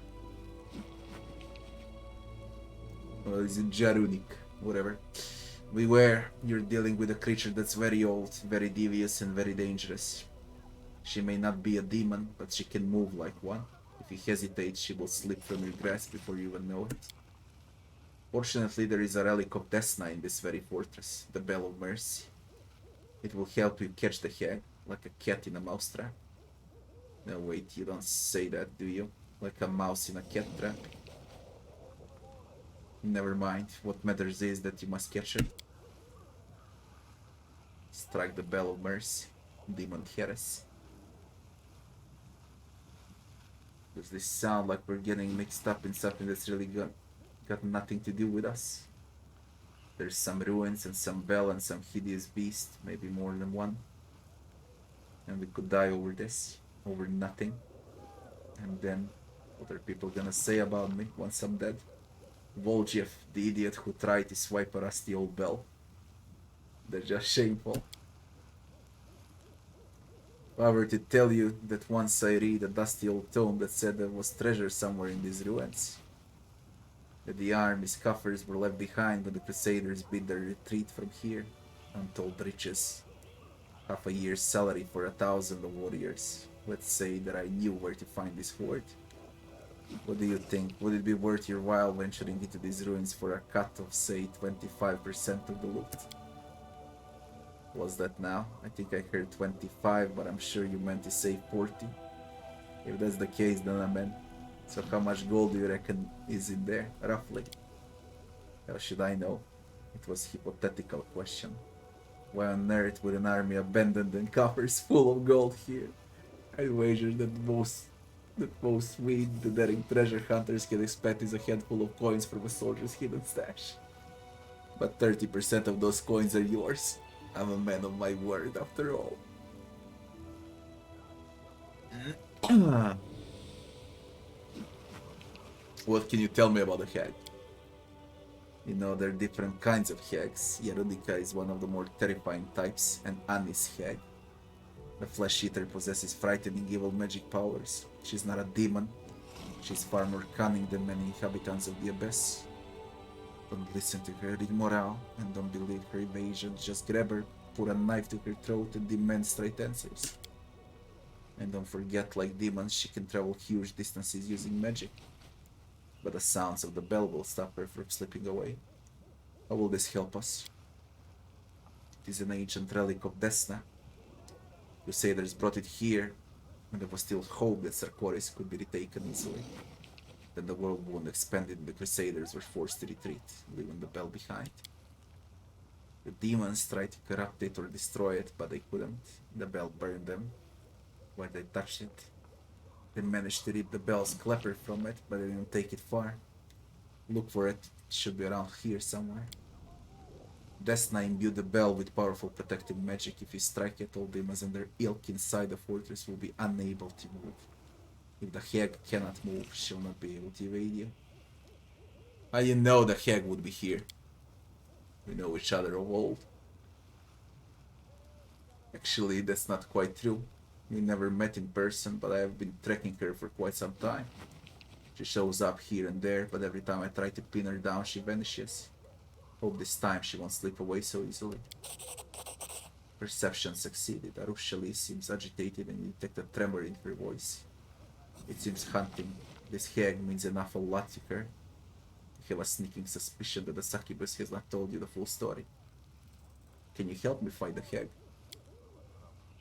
Or is it Jarunik? Whatever. Beware, you're dealing with a creature that's very old, very devious, and very dangerous. She may not be a demon, but she can move like one. If you hesitate, she will slip from your grasp before you even know it. Fortunately, there is a relic of Desna in this very fortress, the Bell of Mercy. It will help you catch the hag, like a cat in a mousetrap. No, wait, you don't say that, do you? Like a mouse in a cat trap? Never mind, what matters is that you must catch her. Strike the Bell of Mercy, Demon Heres. Does this sound like we're getting mixed up in something that's really got nothing to do with us? There's some ruins and some bell and some hideous beast, maybe more than one. And we could die over this, over nothing. And then, what are people gonna say about me once I'm dead? Voljev, the idiot who tried to swipe a rusty old bell. They're just shameful. If I were to tell you that once I read a dusty old tome that said there was treasure somewhere in these ruins, that the army's coffers were left behind when the Crusaders beat their retreat from here, untold riches, half a year's salary for 1,000 warriors. Let's say that I knew where to find this hoard. What do you think? Would it be worth your while venturing into these ruins for a cut of, say, 25% of the loot? Was that now? I think I heard 25, but I'm sure you meant to say 40. If that's the case, then I'm in. So how much gold do you reckon is in there, roughly? How should I know? It was a hypothetical question. Why on earth would an army abandon the coffers full of gold here? I wager that most weed the daring treasure hunters can expect is a handful of coins from a soldier's hidden stash. But 30% of those coins are yours. I'm a man of my word after all. What can you tell me about the hag? You know, there are different kinds of hags. Yerudika is one of the more terrifying types, and Anis hag. The flesh eater possesses frightening evil magic powers. She's not a demon. She's far more cunning than many inhabitants of the abyss. Don't listen to her immoral, and don't believe her evasions. Just grab her, put a knife to her throat, and demand straight answers. And don't forget, like demons, she can travel huge distances using magic. But the sounds of the bell will stop her from slipping away. How will this help us? It is an ancient relic of Desna. Crusaders brought it here, and there was still hope that Sarkoris could be retaken easily. Then the world wound expanded and the Crusaders were forced to retreat, leaving the bell behind. The demons tried to corrupt it or destroy it, but they couldn't. The bell burned them when they touched it. They managed to rip the bell's clapper from it, but they didn't take it far. Look for it. It should be around here somewhere. Desna imbued the bell with powerful protective magic. If you strike it, all demons and their ilk inside the fortress will be unable to move. If the hag cannot move, she'll not be able to evade you. How you know the hag would be here? We know each other of old. Actually, that's not quite true. We never met in person, but I have been tracking her for quite some time. She shows up here and there, but every time I try to pin her down, she vanishes. Hope this time she won't slip away so easily. Perception succeeded. Arushali seems agitated and you detect a tremor in her voice. It seems hunting. This hag means an awful lot to her. I have a sneaking suspicion that the succubus has not told you the full story. Can you help me find the hag?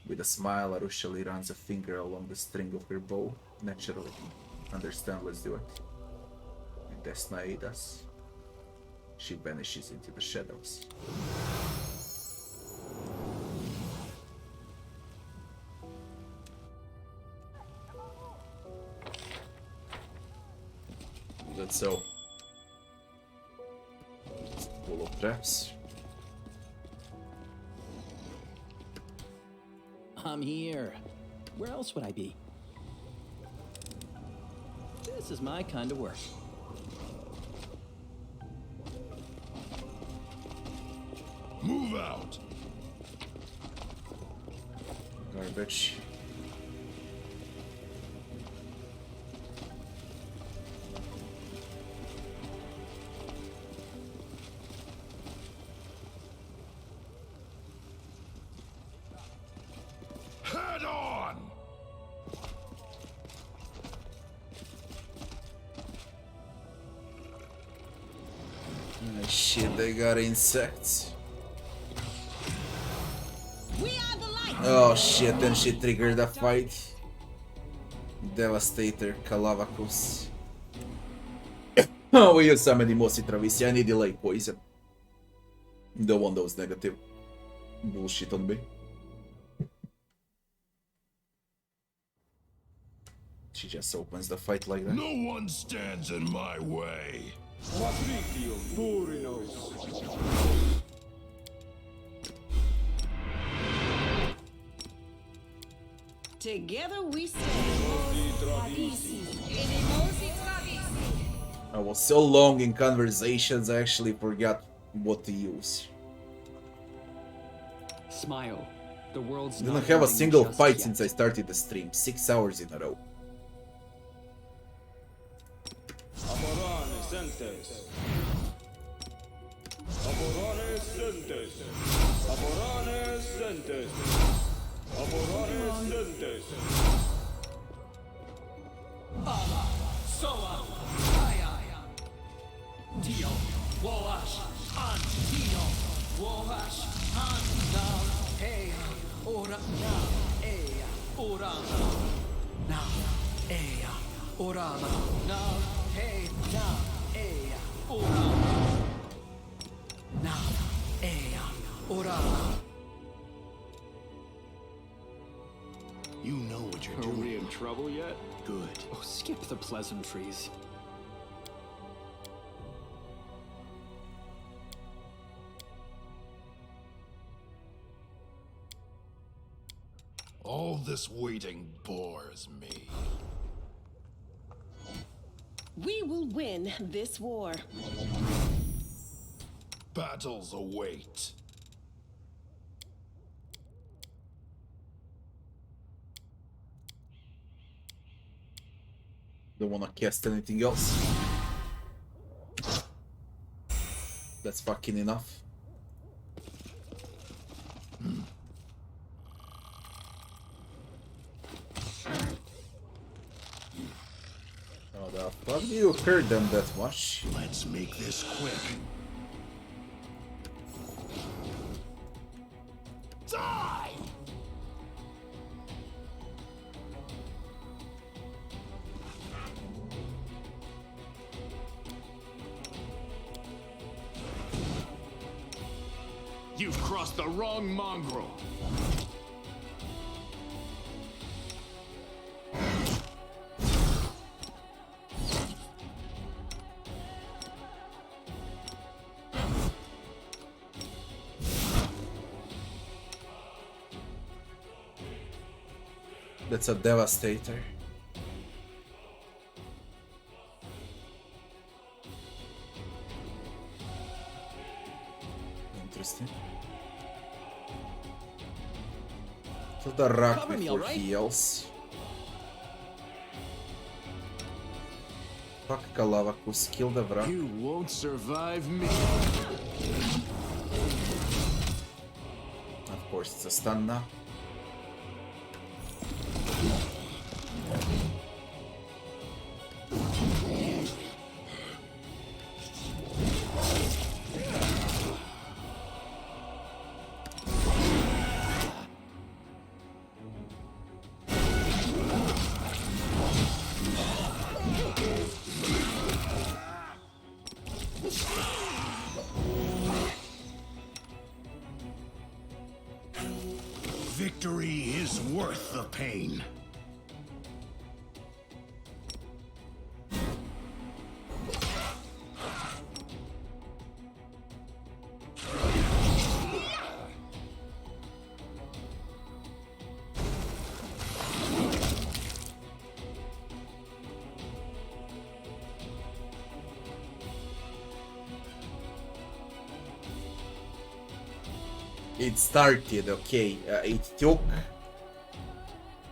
With a smile, Arushali runs a finger along the string of her bow. Naturally. Understand, let's do it. And Desna aid us. She vanishes into the shadows. That's so. Full of traps. I'm here. Where else would I be? This is my kind of work. Move out! Garbage. Head on! Oh, shit, they got insects. Oh shit, then she triggered a fight. Devastator, Calavacus. Oh, we use some Animosi Travisi. I need delay poison. Don't want those negative bullshit on me. She just opens the fight like that. No one stands in my way. Together we stand. I was so long in conversations, I actually forgot what to use. Smile. The world's Didn't not have a ending single just fight yet. since I started the stream. 6 hours in a row. You know what you're Are we doing. in trouble yet? Good. Oh, skip the pleasantries. All this waiting bores me. We will win this war. Battles await. Don't wanna cast anything else. That's fucking enough. Oh, the fuck do you hurt them that much? Let's make this quick. Die! You've crossed the wrong mongrel. That's a devastator. Interesting. Kill the rock Cover me, before alright? he heals. Fuck Kalavakus, kill the rock. You won't survive me. Of course, it's a stun now. Victory is worth the pain. It started, okay.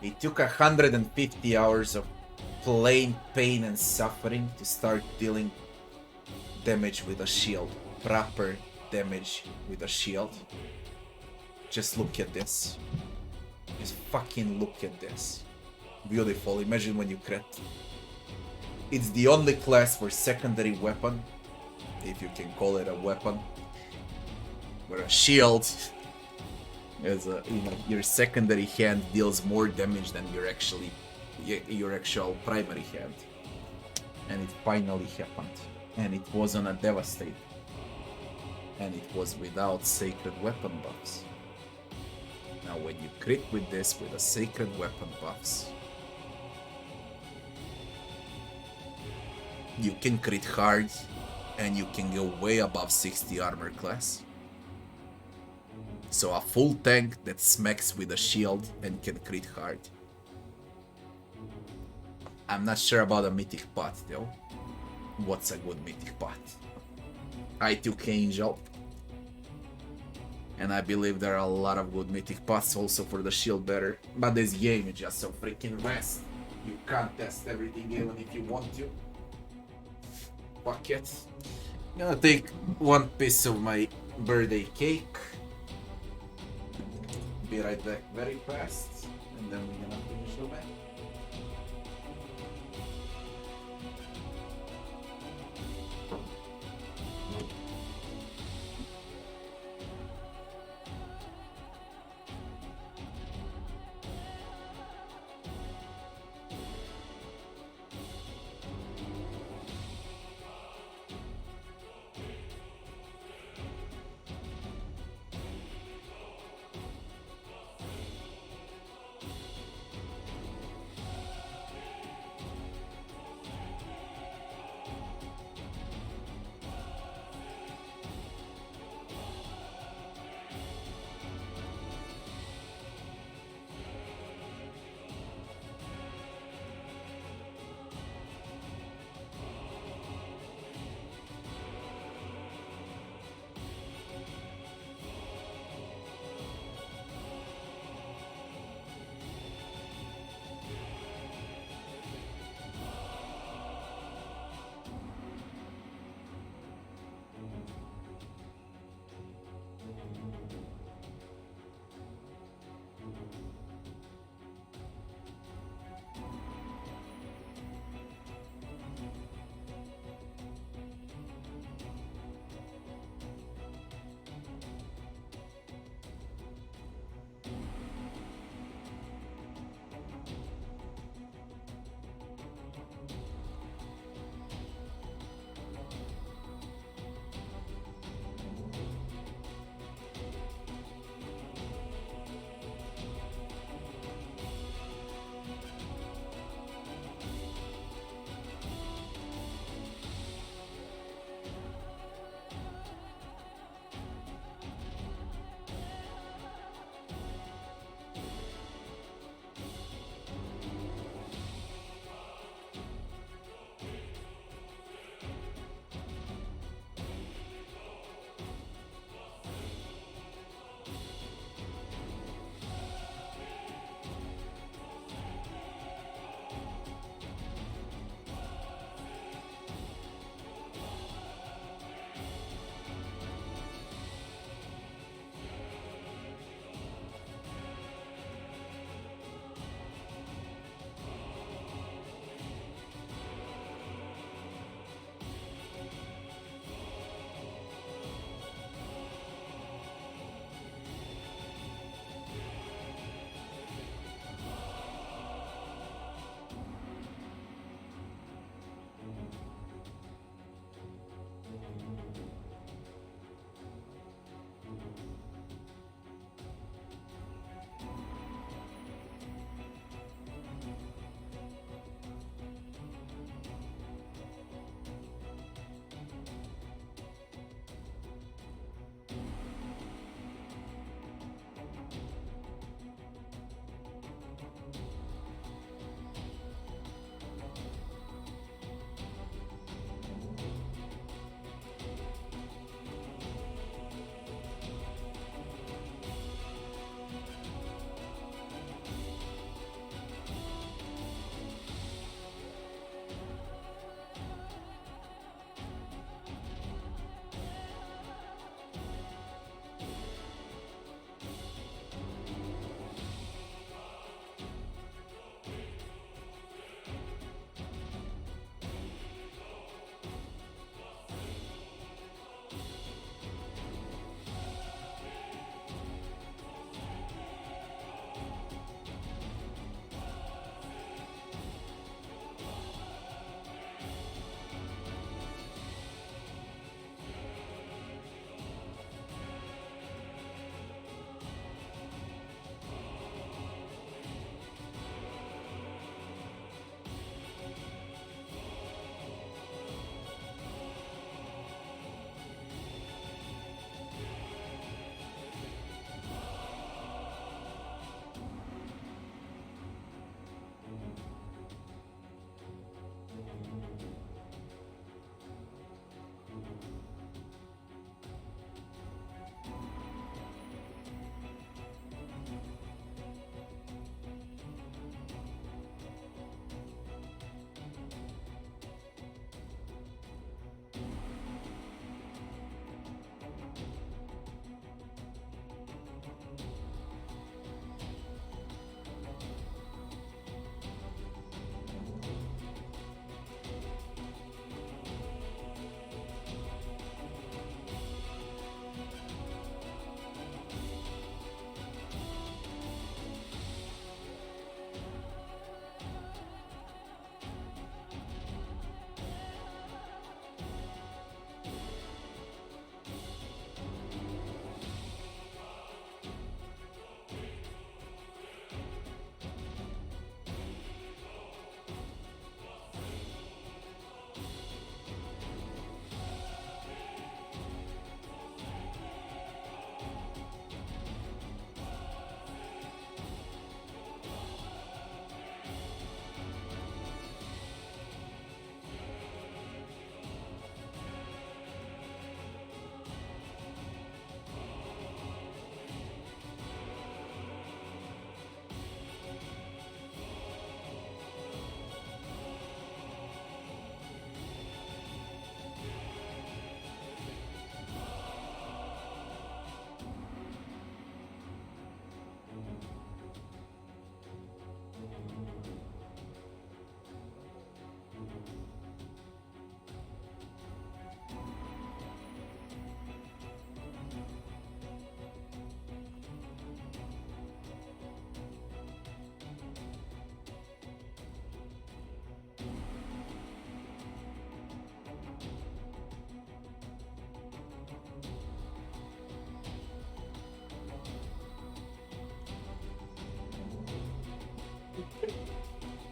It took 150 hours of plain pain and suffering to start dealing damage with a shield. Proper damage with a shield. Just look at this. Just fucking look at this. Beautiful. Imagine when you crit. It's the only class for secondary weapon, if you can call it a weapon, where a shield as a, you know, your secondary hand deals more damage than your actual primary hand. And it finally happened. And it was on a devastator. And it was without sacred weapon buffs. Now when you crit with this with a sacred weapon buffs, you can crit hard and you can go way above 60 armor class. So a full tank that smacks with a shield and can crit hard. I'm not sure about a mythic pot though. What's a good mythic pot? I took Angel. And I believe there are a lot of good mythic pots also for the shield bearer. But this game is just so freaking vast. You can't test everything even if you want to. Fuck it. I'm gonna take one piece of my birthday cake. Be right back very fast. And then we're gonna finish the match.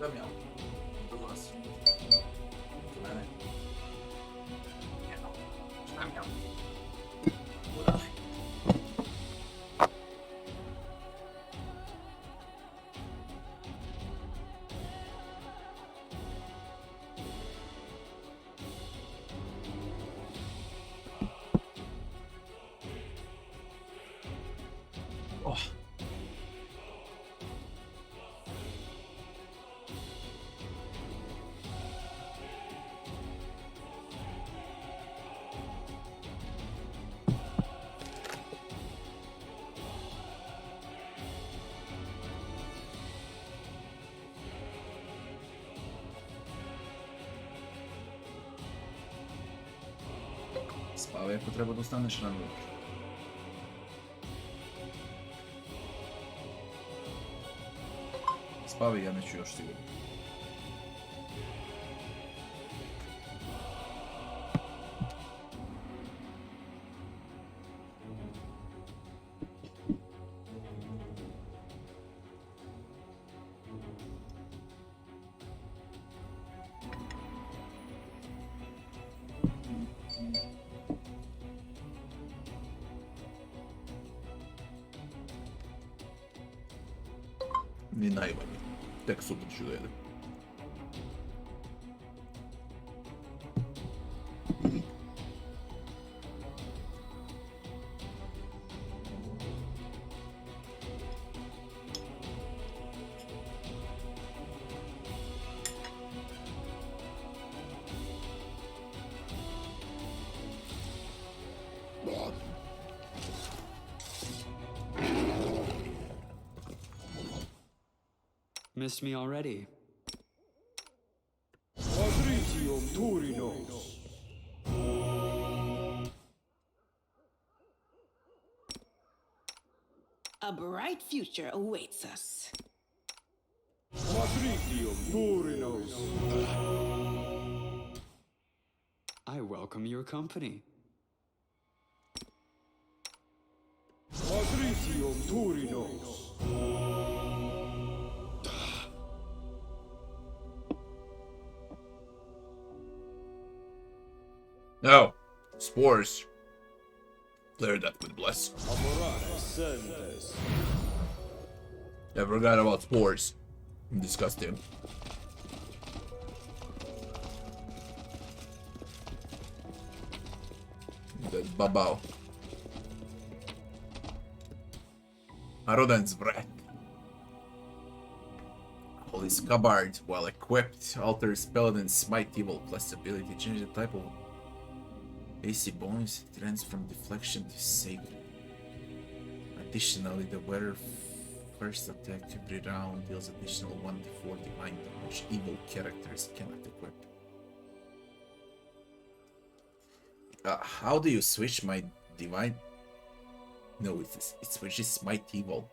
Damian, do nas. Do mene. Jedno. Damian. Udaj. Oh. Spavaj ako treba da ostaneš na nulu. Spavaj, ja neću još sigurno. Ni najmanje. Tek sutra ću da jedem. Missed me already. A bright future awaits us. I welcome your company. No. Spores. Clear that with bless. I forgot about spores. Disgusting. That babao. Arodan's Wrath. Holy Scabbard, while equipped, alters Paladin's Smite Evil plus ability, change the type of AC bonus, it runs from deflection to sacred. Additionally, the wearer first attack every round deals additional 1d4 divine damage evil characters cannot equip. How do you switch my divine? No, it switches Smite Evil.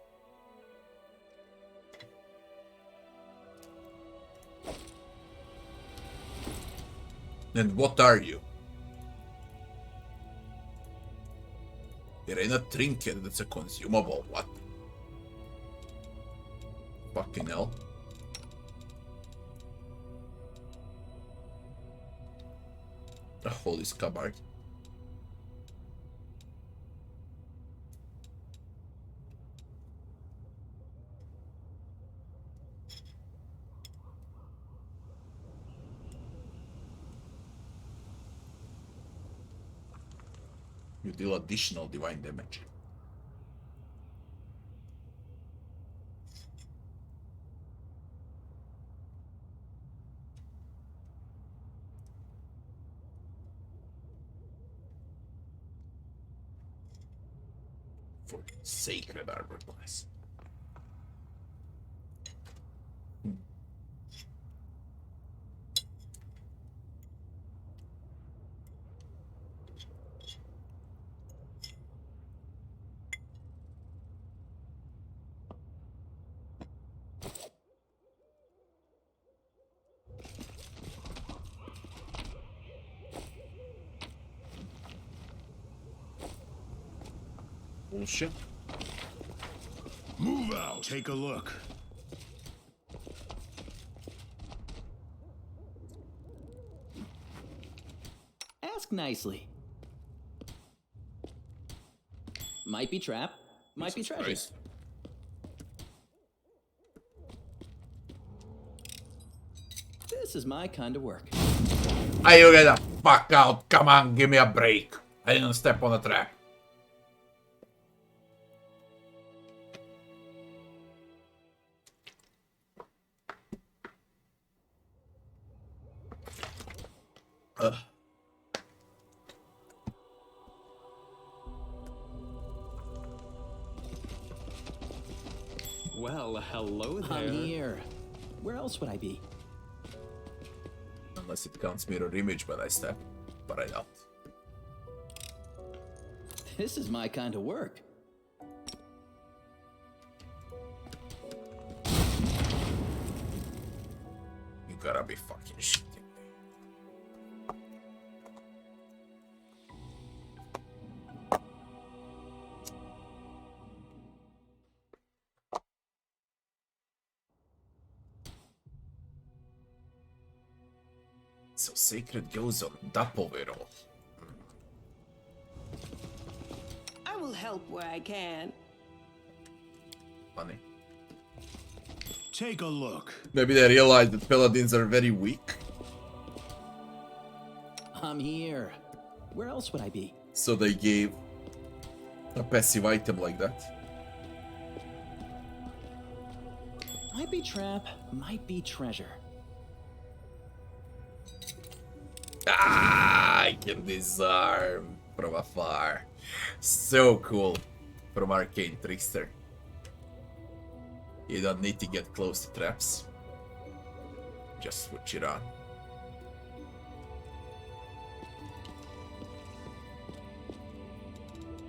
And what are you? It ain't a trinket, that's a consumable. What? Fucking hell. The holy scabbard. You deal additional divine damage. For sacred armor class. Bullshit. Move out! Take a look. Ask nicely. Might be trap, might be treasure. Christ. This is my kind of work. Are you get the fuck out? Come on, give me a break. I didn't step on a trap. Ugh. Well, hello there. I'm here. Where else would I be? Unless it counts mirror image when I step, but I don't. This is my kind of work. You gotta be fucking shitting me. So Sacred goes on top of it all. I will help where I can. Funny. Take a look. Maybe they realized that paladins are very weak, I'm here. Where else would I be? so they gave a passive item like that. Might be trap, might be treasure. Ah, I can disarm from afar. So cool. From Arcane Trickster. You don't need to get close to traps. Just switch it on.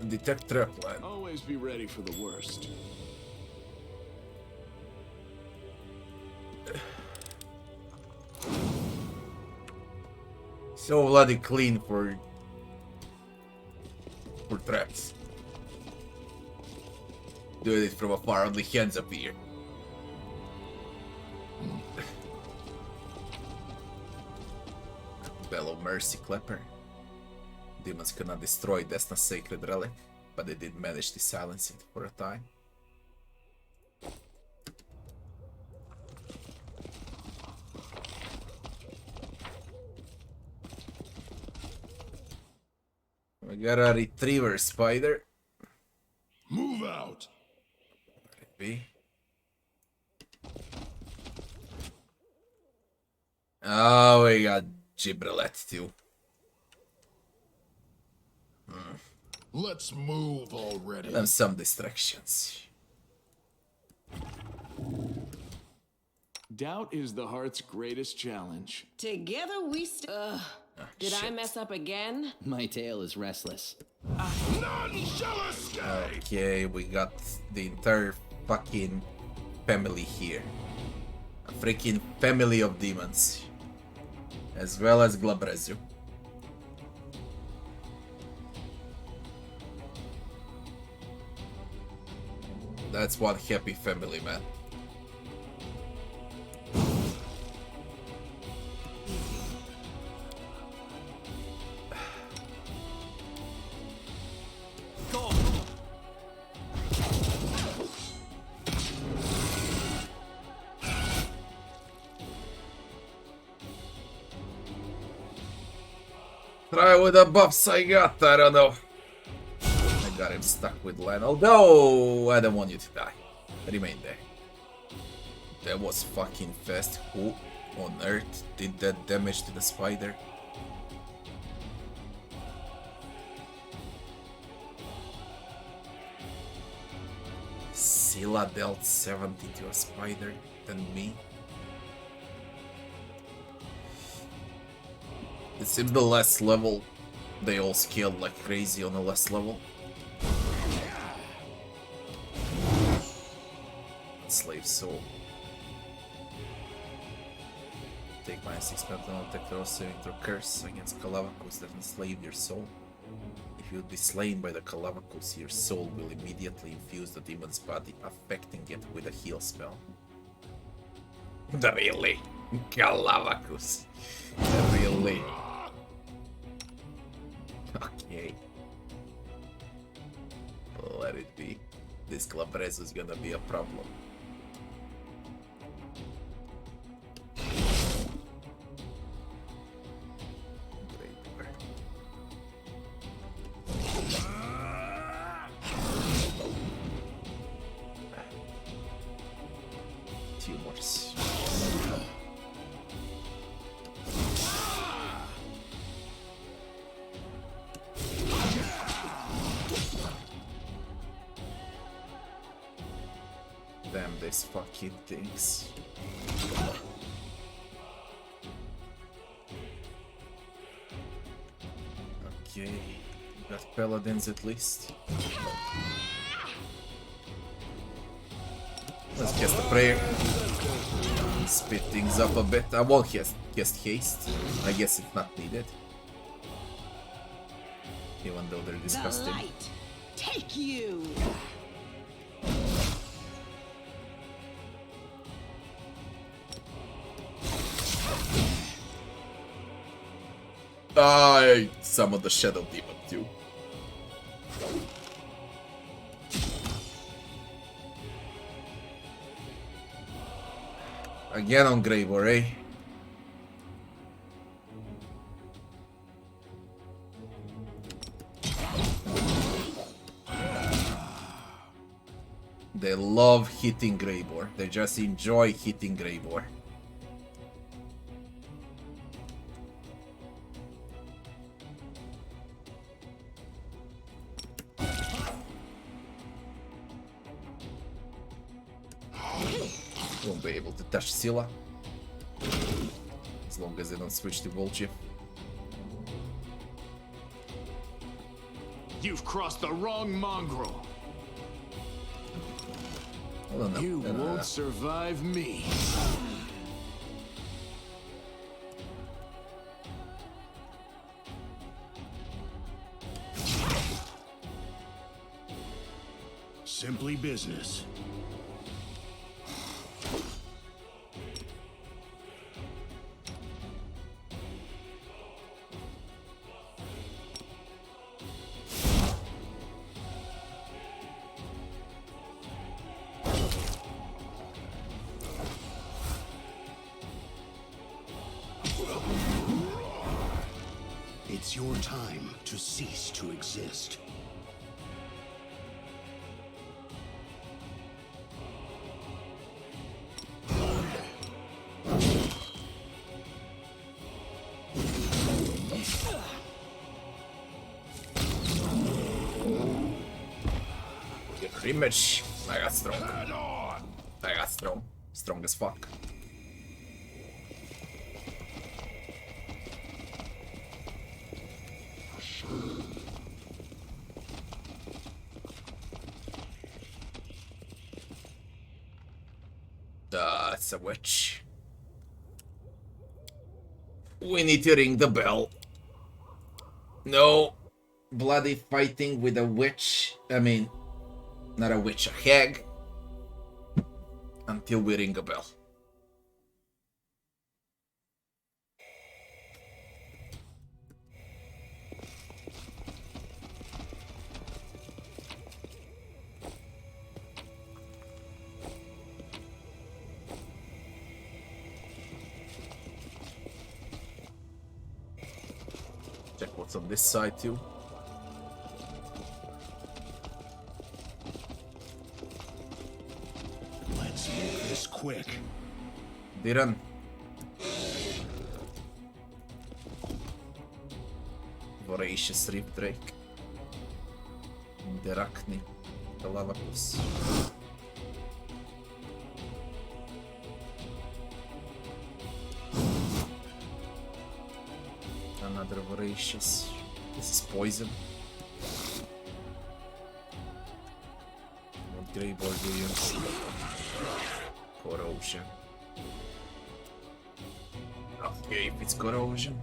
Detect trap line. Always be ready for the worst. So bloody clean for traps. Doing it from afar, only hands appear. Bell of Mercy Clapper. Demons cannot destroy Desna's sacred relic, but they did manage to silence it for a time. We got a retriever spider. Move out. Be. Oh, we got Gibberlet too. Let's move already. And some distractions. Doubt is the heart's greatest challenge. Together we Did I shit. mess up again? My tail is restless. None shall escape. Okay, we got the entire fucking family here. A freaking family of demons. As well as Glabrezu. That's one happy family, man. Try with the buffs I got, I don't know. I got him stuck with Len, although I don't want you to die. Remain there. That was fucking fast. Who on earth did that damage to the spider? Scylla dealt 70 to a spider than me. It seems the last level, they all scaled like crazy on the last level. Slave soul. Take -6 penalty attack throw, saving throw curse against Calavacus that enslaved your soul. If you would be slain by the Calavacus, your soul will immediately infuse the demon's body, affecting it with a heal spell. Really? Calavacus. Really? Okay. Let it be. This Clabrez is gonna be a problem. Tumors. Damn these fucking things. Okay, got paladins at least. Let's cast a prayer. Speed things up a bit. I won't cast haste. I guess it's not needed. Even though they're The disgusting. light. Take you. I summoned the Shadow Demon too. Again on Gravor, eh? They love hitting Greybor. They just enjoy hitting Greybor. Won't be able to touch Scylla. As long as they don't switch to Volchi. You've crossed the wrong mongrel. Hold on, no. You No, no, no, no. won't survive me. Simply business. It's your time to cease to exist. Get rematch. I got strong. I got strong. Strong as fuck. That's a witch. We need to ring the bell. No bloody fighting with a witch. I mean, not a witch, a hag. Until we ring a bell. Check what's on this side too. Let's make this quick. Diran. Voracious Rip Drake. Derakni. The Lavapus. Another Voracious. This is poison. What Greyball do you? Corrosion. Okay, if it's corrosion.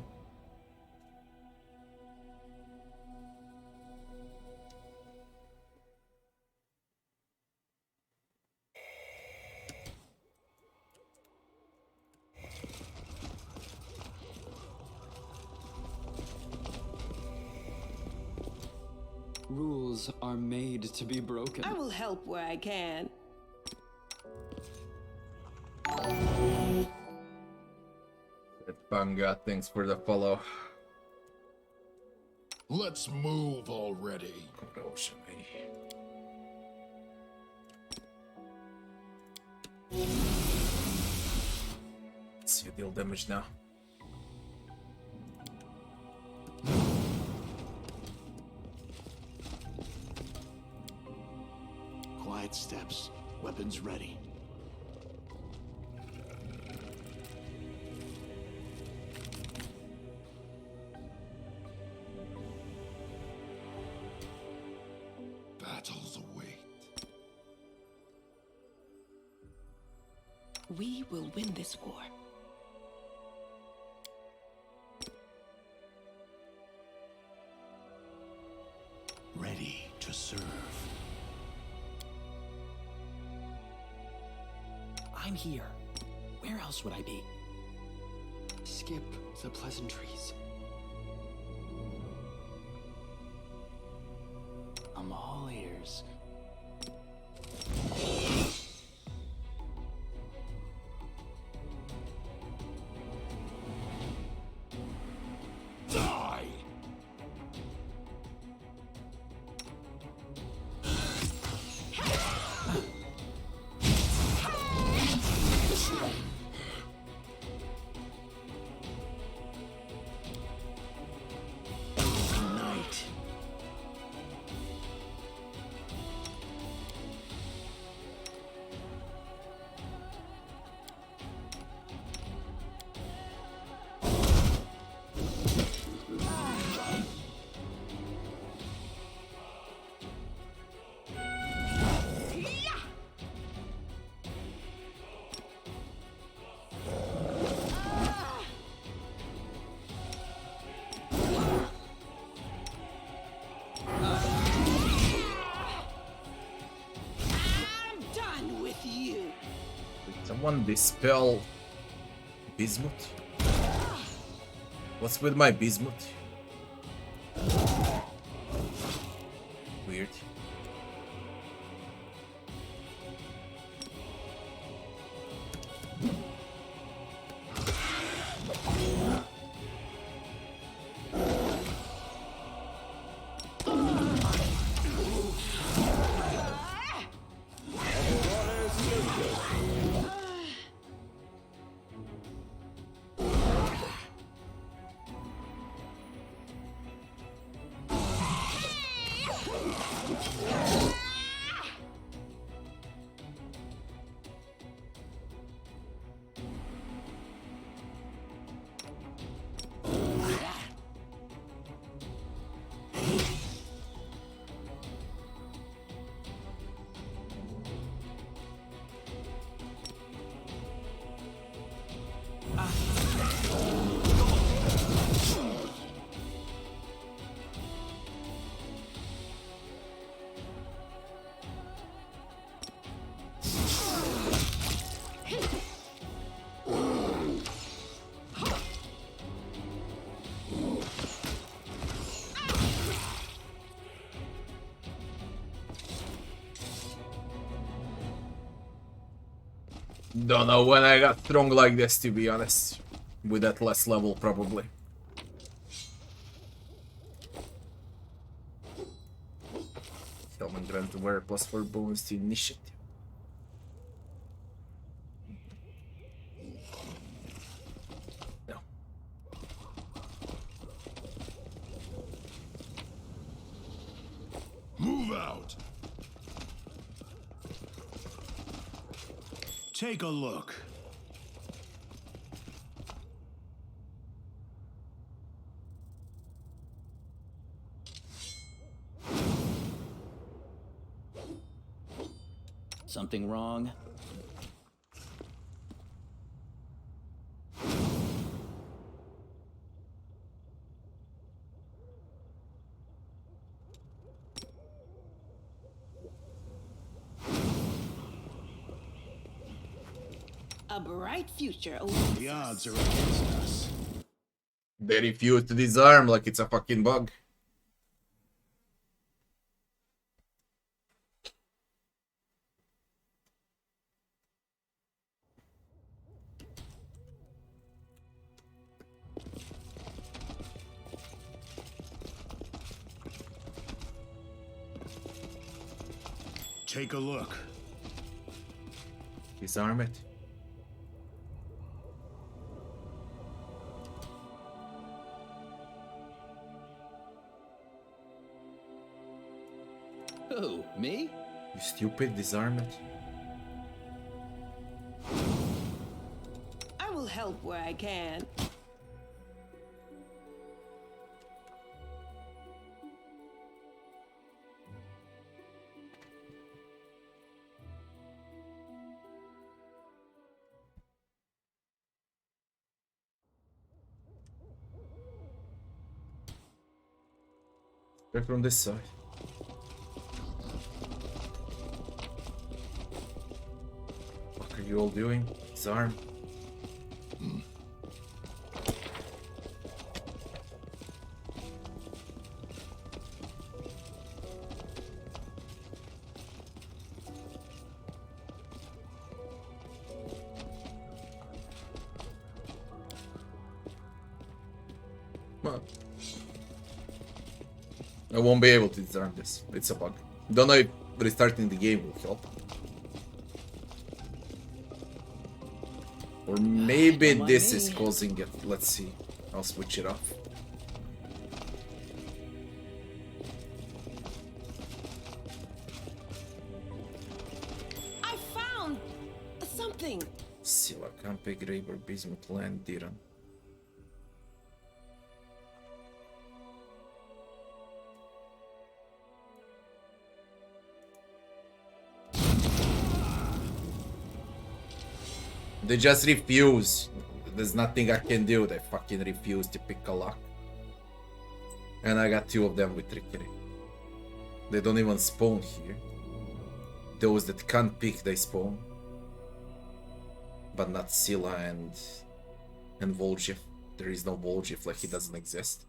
Rules are made to be broken. I will help where I can. Banga, thanks for the follow. Let's move already. Corrosion, eh? Let's see, deal damage now. Quiet steps. Weapons ready. Battles await. We will win this war. Ready to serve. I'm here. Where else would I be? Skip the pleasantries. I'm all ears. Die! Tonight. I'm done with you. Someone dispel Bismuth? What's with my Bismuth? Weird. Don't know when I got strong like this, to be honest. With that less level, probably. Helmet grant to wear +4 bonus to initiative. No. Move out! Take a look. Something wrong? A bright future awaits The us. odds are against us. They refuse to disarm like it's a fucking bug. Take a look. Disarm it. Who, me? You stupid, disarm it. I will help where I can. Right from this side. What are you all doing? Disarm. Well, I won't be able to disarm this. It's a bug. Don't know if restarting the game will help. Or maybe Don't mind this me. is causing it. Let's see. I'll switch it off. I found something. Sila, Campe, Graber, Bismuth, Land, Diran. They just refuse. There's nothing I can do. They fucking refuse to pick a lock. And I got 2 of them with trickery. They don't even spawn here. Those that can't pick, they spawn. But not Scylla and Voljev. There is no Voljev, like he doesn't exist.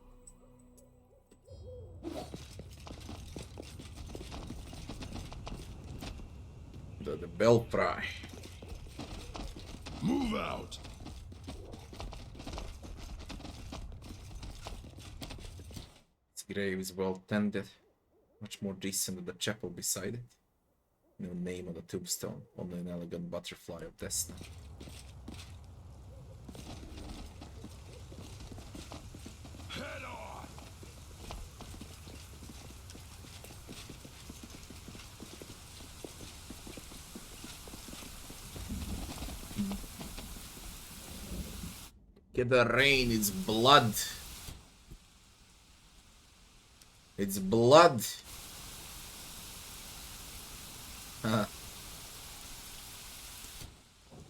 The Bell Pry. Move out. Its grave is well tended. Much more decent than the chapel beside it. No name on the tombstone, only an elegant butterfly of destiny. Head on. Get the rain, it's blood. It's blood. Haha.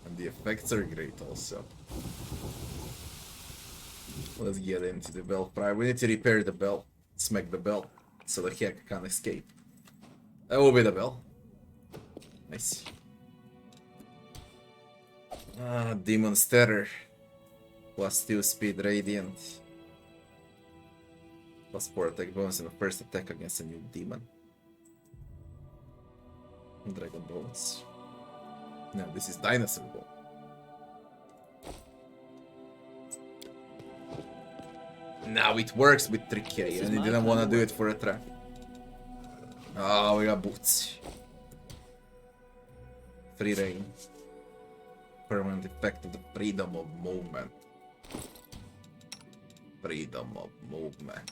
And the effects are great also. Let's get into the bell pry. We need to repair the bell. Smack the bell so the heck can't escape. That will be the bell. Nice. Ah, Demon's Terror. Plus 2 speed radiant. Plus 4 attack bonus in the first attack against a new demon. Dragon Bones. No, this is Dinosaur Bone. Now it works with trickery, and he didn't want to do it for a trap. Oh, we got boots. Free reign. Permanent effect of the freedom of movement. Freedom of movement.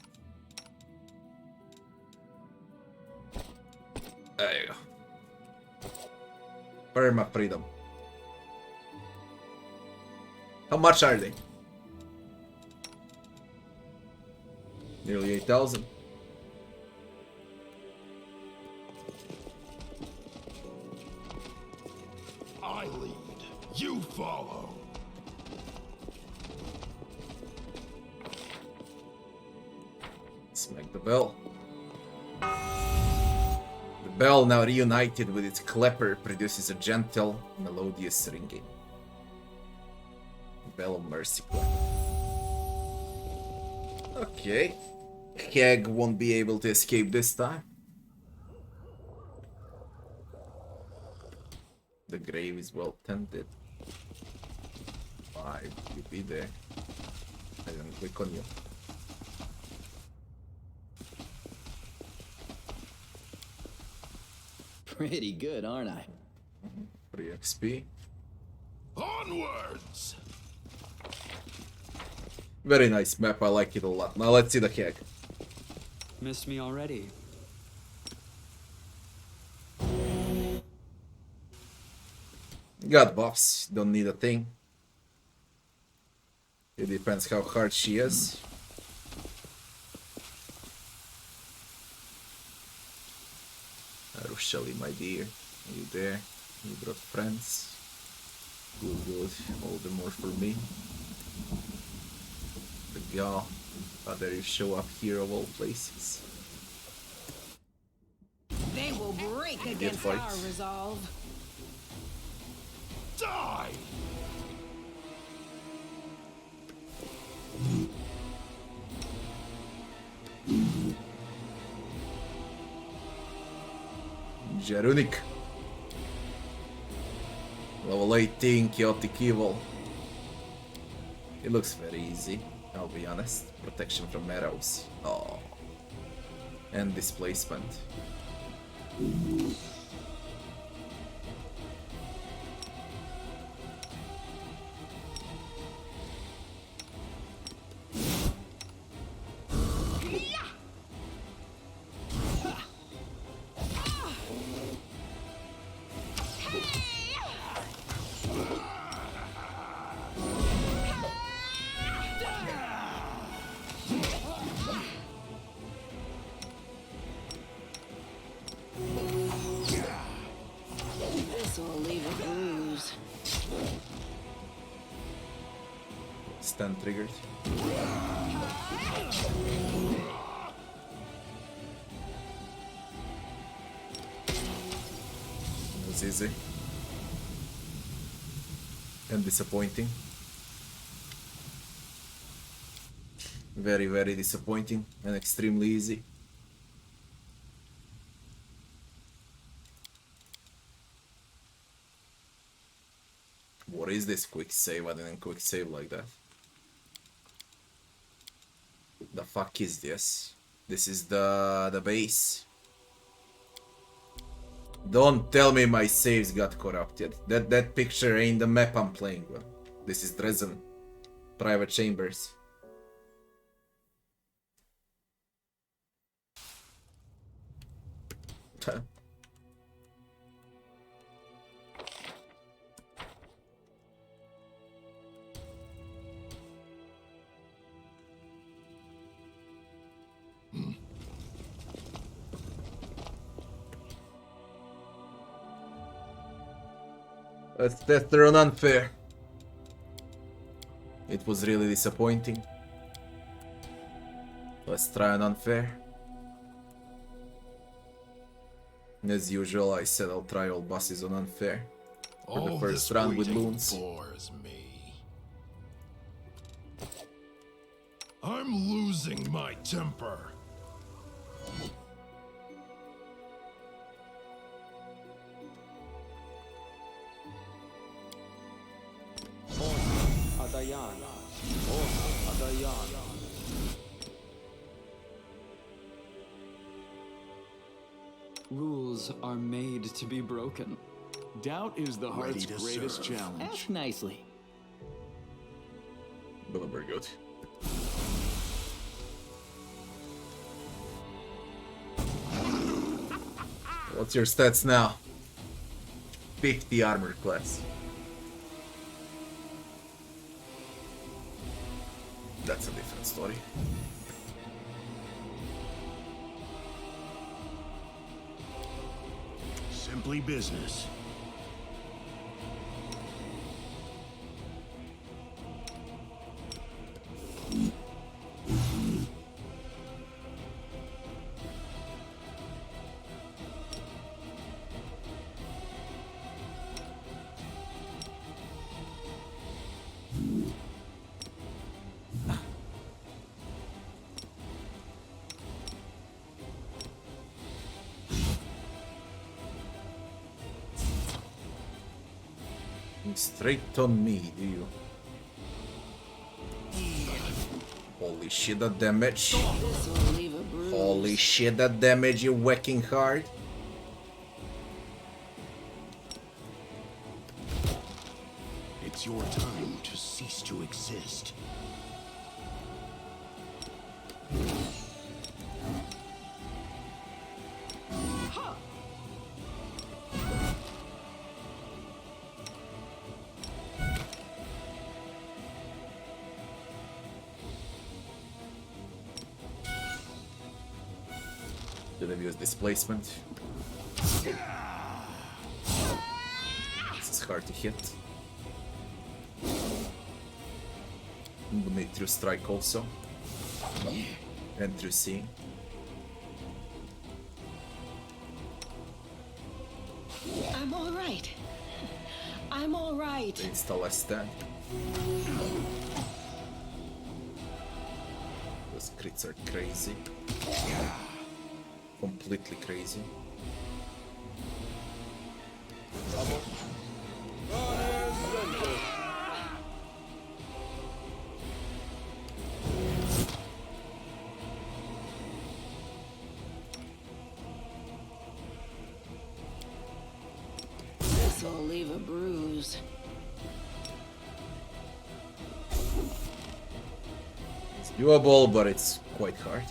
There you go. Perma freedom. How much are they? Nearly 8,000. I lead. You follow. Smack the bell. The bell, now reunited with its clapper, produces a gentle, melodious ringing. Bell of Mercy clapper. Okay. Hag won't be able to escape this time. The grave is well tended. Why you be there? I didn't click on you. Pretty good, aren't I? Free XP. Onwards! Very nice map, I like it a lot. Now let's see the keg. Missed me already. Got buffs, don't need a thing. It depends how hard she is. Rochelle, my dear, are you there? You brought friends. Good, good. All the more for me. The gal. Rather you show up here of all places. They will break against fight. our resolve. Die! Jerunik. Level 18, Chaotic Evil. It looks very easy, I'll be honest. Protection from arrows. Oh. And displacement. This will leave a bruise. Stun triggered. It was easy. And disappointing. Very, very disappointing and extremely easy. What is this quick save? I didn't quick save like that. The fuck is this? This is the base. Don't tell me my saves got corrupted. That picture ain't the map I'm playing with. This is Dresden. Private chambers. That's thrown unfair. It was really disappointing. Let's try an unfair. As usual, I said I'll try all bosses on unfair. For the first round with loons. Bores me. I'm losing my temper. Adayan. Adayan. Rules are made to be broken. Doubt is the heart's to greatest serve. challenge. Ask nicely. Very good. What's your stats now? 50 armor class. That's a different story. Simply business. Straight on me, do you? Holy shit, that damage. This will leave a bruise. Holy shit, that damage, you whacking hard. It's your time to cease to exist. Should have used displacement. This is hard to hit. I'm gonna need through strike also. And through seeing. I'm all right. I'm all right. Install a stand. Those crits are crazy. Completely crazy. This'll leave a bruise. It's doable, but it's quite hard.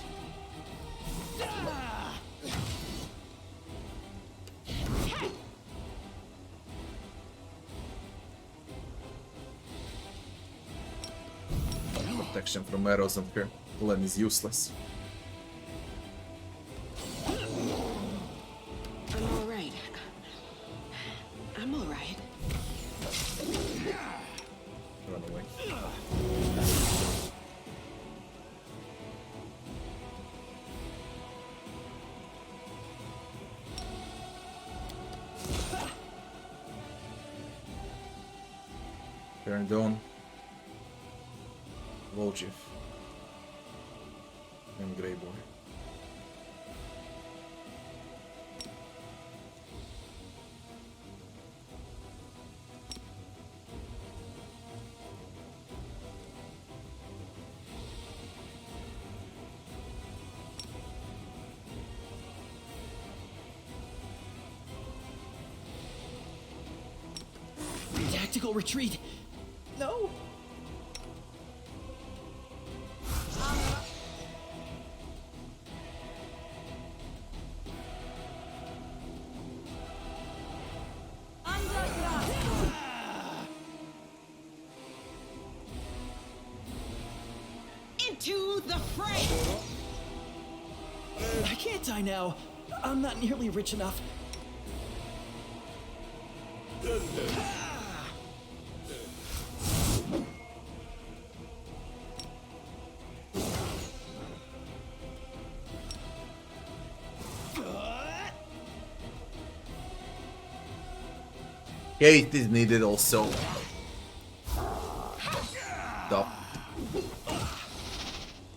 Protection from arrows on her. Len is useless. I'm all right. I'm all right. Run away. Turn down. Voljev. And Grey Boy. Tactical retreat. No. Into the fray! I can't die now. I'm not nearly rich enough. Yeah, it is needed also. Stop.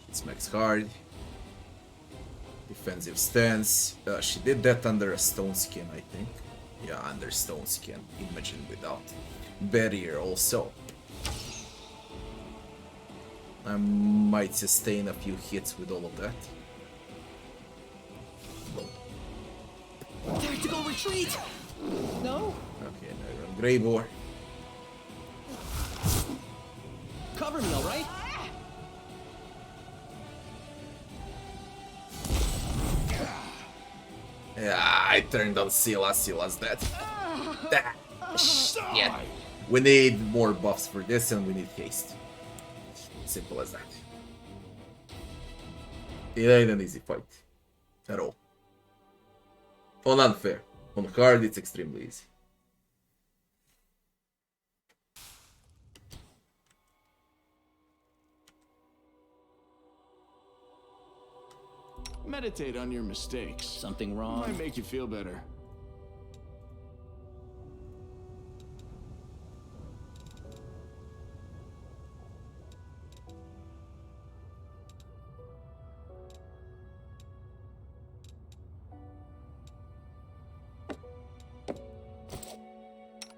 It's max hard. Defensive stance. She did that under a stone skin, I think. Yeah, under stone skin. Imagine without. Barrier also. I might sustain a few hits with all of that. Tactical retreat. No. Okay, now you're on Grey Boar. Cover me, all right? Yeah, I turned on Scylla. Scylla's dead. Shit. We need more buffs for this and we need haste. Simple as that. It ain't an easy fight. At all. On unfair. On hard, it's extremely easy. Meditate on your mistakes. Something wrong? Might make you feel better.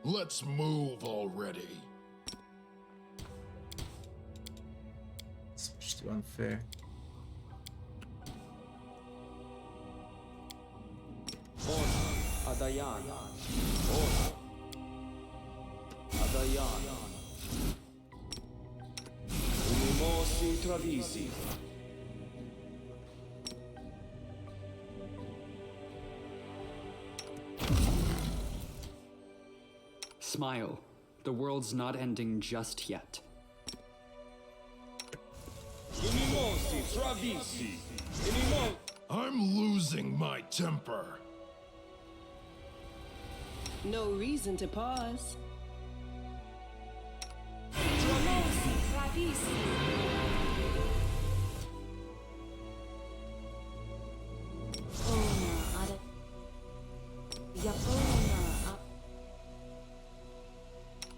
Let's move already. Switch to unfair. Adayan. Adayan. Travisi. Smile. The world's not ending just yet. I'm losing my temper. No reason to pause.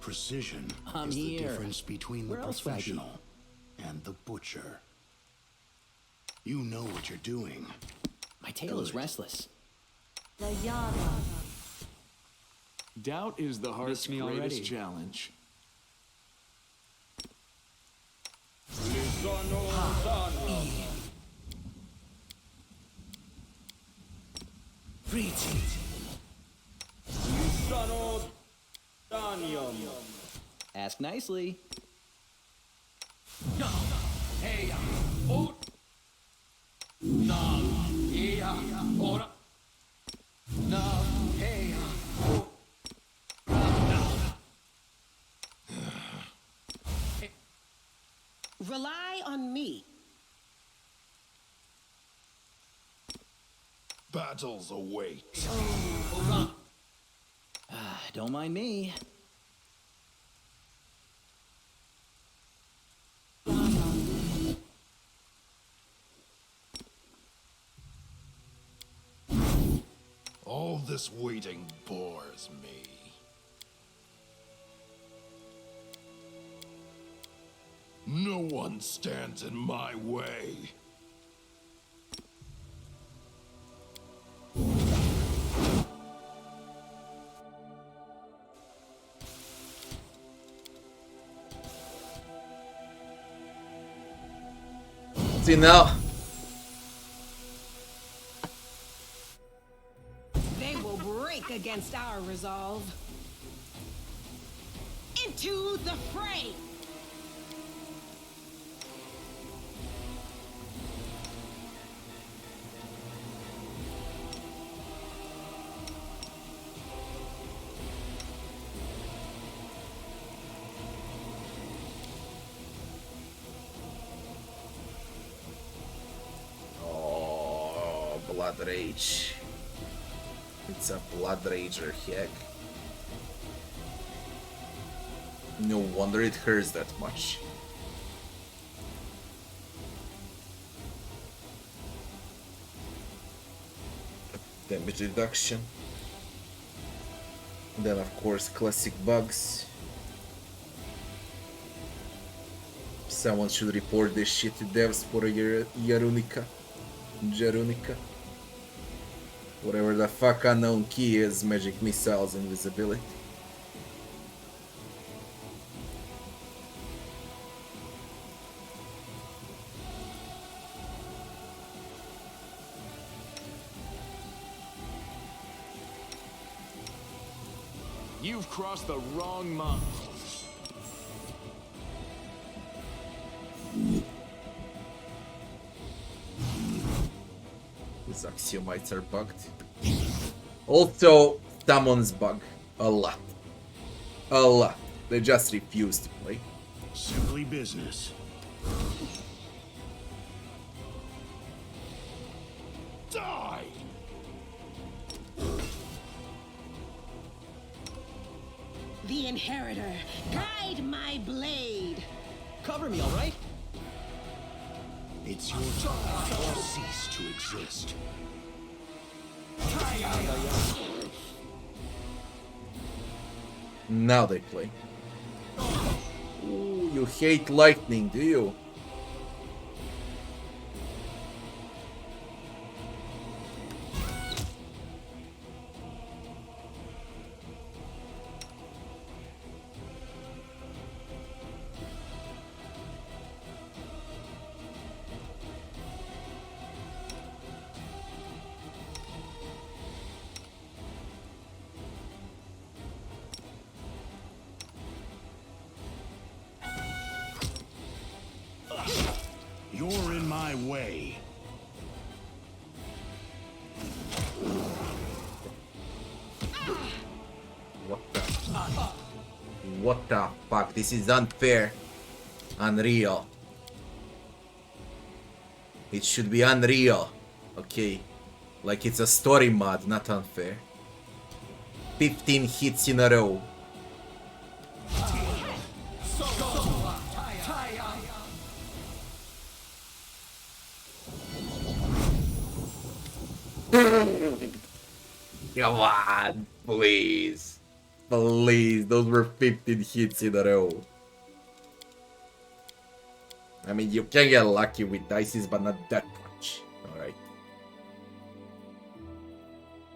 Precision I'm is the here. difference between the Where else would I be? professional and the butcher. You know what you're doing. My tail is Good. restless. Doubt is the heart's me greatest already. challenge. Ask nicely. Rely on me. Battles await. Don't mind me. All this waiting bores me. No one stands in my way. See now, They will break against our resolve. Into the fray! oh, blood rage. It's a blood rager, heck. No wonder it hurts that much. Damage reduction. Then of course classic bugs. Someone should report this shit to devs for a Jarunica. Whatever the fuck unknown key is, magic missiles, invisibility. You've crossed the wrong mob. These axiomites are bugged. Also, summons bug. A lot. A lot. They just refuse to play. Simply business. Die! The Inheritor, guide my blade! Cover me, all right? It's your time to cease to exist. Now they play. Ooh, you hate lightning, do you? my way. What the fuck? This is unfair. Unreal. It should be unreal. Okay. Like it's a story mod, not unfair. 15 hits in a row. Come on, please. Please, those were 15 hits in a row. I mean, you can get lucky with dices, but not that much. Alright.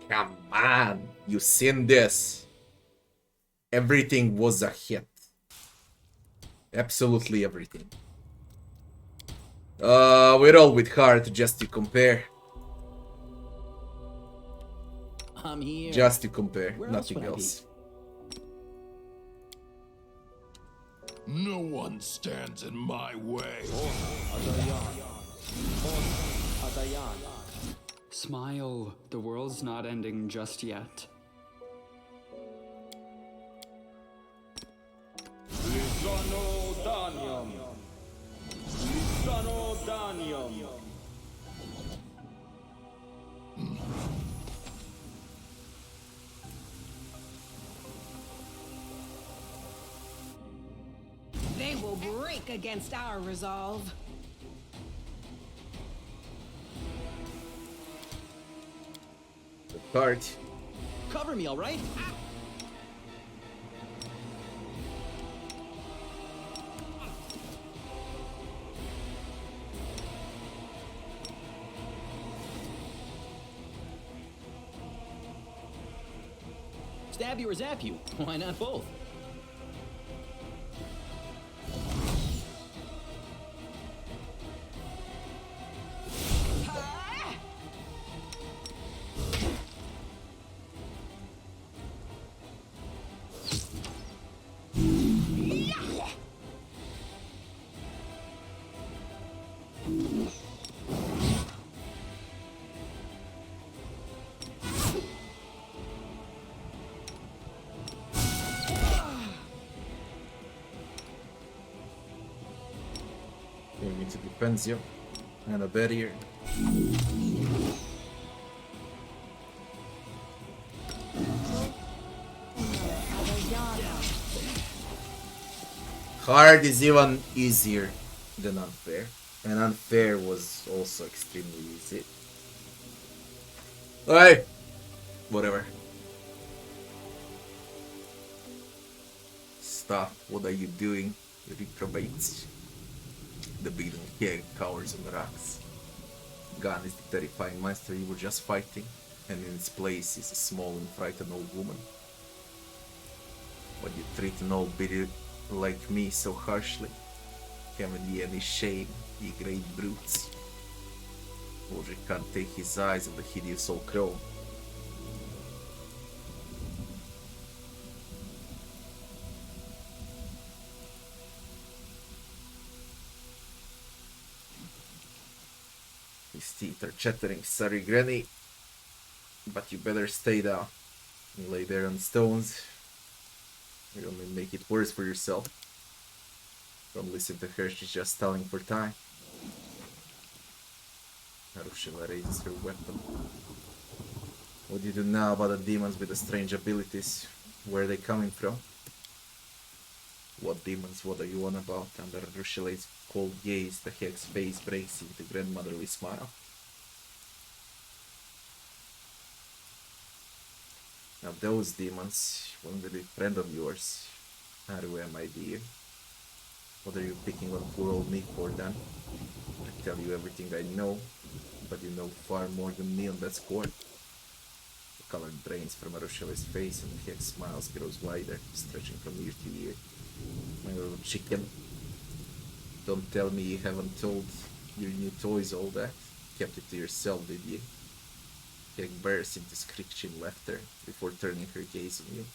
Come on, you seen this. Everything was a hit. Absolutely everything. We roll with heart just to compare. I'm here. Just to compare, Where else nothing would I be? else. No one stands in my way. Smile, the world's not ending just yet. They will break against our resolve. The card. Cover me, all right? Stab you or zap you? Why not both? Going into defensive and a barrier. Hard is even easier than unfair, and unfair was also extremely easy. Alright, whatever. Stop, what are you doing? You reprobates. The beaten keg cowers on the rocks. Gone is the terrifying monster you were just fighting, and in its place is a small and frightened old woman. But you treat an old biddy like me so harshly. Haven't ye any shame, ye great brutes? Roger can't take his eyes on the hideous old crow. His teeth are chattering, sorry granny, but you better stay down. You lay there on stones. You only make it worse for yourself. Don't listen to her, she's just stalling for time. Harushima raises her weapon. What do you do now about the demons with the strange abilities? Where are they coming from? What demons? What are you on about? Under Rushila's cold gaze, the hex's face breaks into grandmotherly smile. Now those demons, one will be a friend of yours. Haru, my dear. What are you picking on poor old me for then? I tell you everything I know, but you know far more than me on that score. The color drains from Arushila's face and the hex smiles grows wider, stretching from ear to ear. My little chicken. Don't tell me you haven't told your new toys all that. Kept it to yourself, did you? Heg bursts into screeching laughter before turning her gaze on you.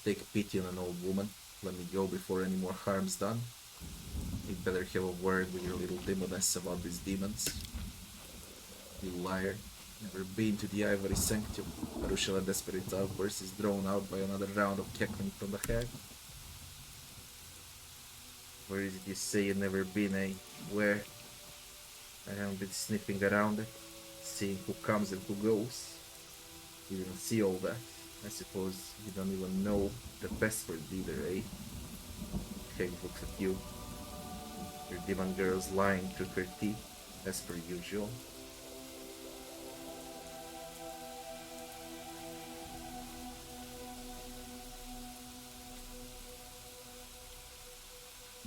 Take pity on an old woman. Let me go before any more harm's done. You better have a word with your little demoness about these demons. You liar. Never been to the Ivory Sanctum. Arushala desperate outburst is drawn out by another round of cackling from the hag. Where is it you say you've never been, eh? Where? I haven't been sniffing around it, seeing who comes and who goes. You didn't see all that. I suppose you don't even know the password either, eh? Hag looks at you. Your demon girl's lying through her teeth, as per usual.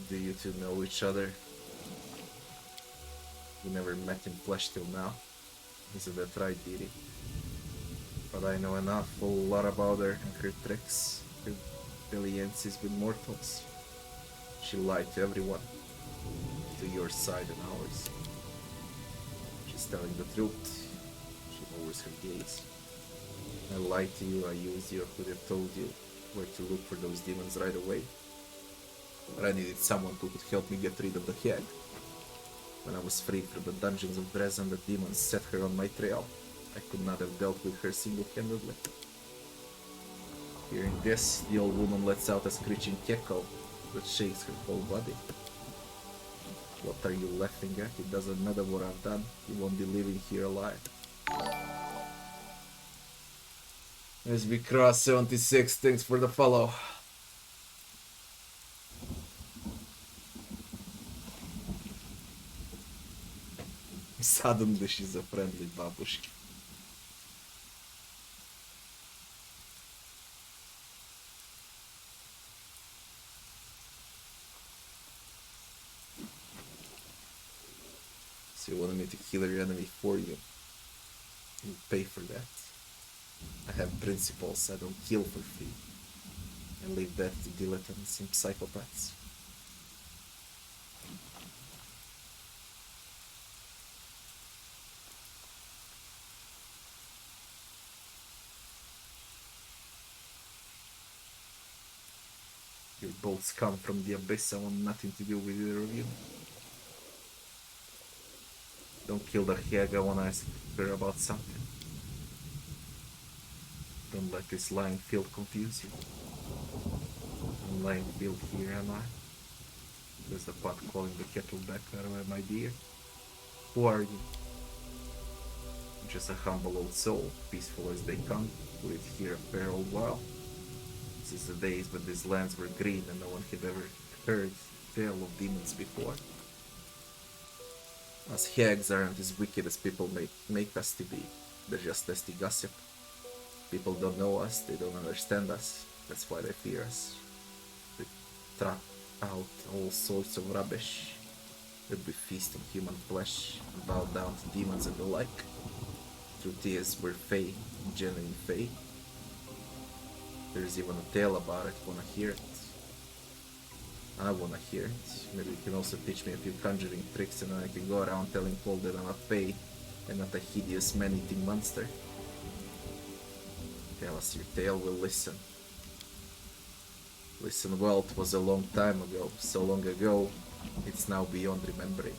Do you two know each other? You never met in flesh till now. Isn't that right, dearie? But I know an awful lot about her and her tricks, her dalliances with mortals. She lied to everyone, to your side and ours. She's telling the truth. She lowers her gaze. I lied to you, I used you, I could have told you where to look for those demons right away. But I needed someone who could help me get rid of the hag. When I was freed from the dungeons of Dresden, the demons set her on my trail. I could not have dealt with her single-handedly. Hearing this, the old woman lets out a screeching cackle that shakes her whole body. What are you laughing at? It doesn't matter what I've done. You won't be living here alive. As we cross 76, thanks for the follow. Suddenly she's a friendly babushka. So you wanted me to kill your enemy for you. You pay for that. I have principles. I don't kill for free. I leave that to dilettantes and psychopaths. Your bolts come from the abyss. I want nothing to do with either of you. Don't kill the hag. I want to ask her about something. Don't let this lying field confuse you. I'm lying field here, am I? There's the pot calling the kettle back. My dear. Who are you? I'm just a humble old soul, peaceful as they come. Lived here a fair old while. Since the days when these lands were green and no one had ever heard tale of demons before. Us hags aren't as wicked as people make us to be. They're just testy gossip. People don't know us, they don't understand us. That's why they fear us. They trot out all sorts of rubbish. That we feast on human flesh and bow down to demons and the like. Truth is, we're Fae, genuine Fae. There's even a tale about it. Wanna hear it? I wanna hear it. Maybe you can also teach me a few conjuring tricks and then I can go around telling people that I'm not Fae and not a hideous man-eating monster. Tell us your tale, we'll listen. Listen well, it was a long time ago. So long ago, it's now beyond remembering.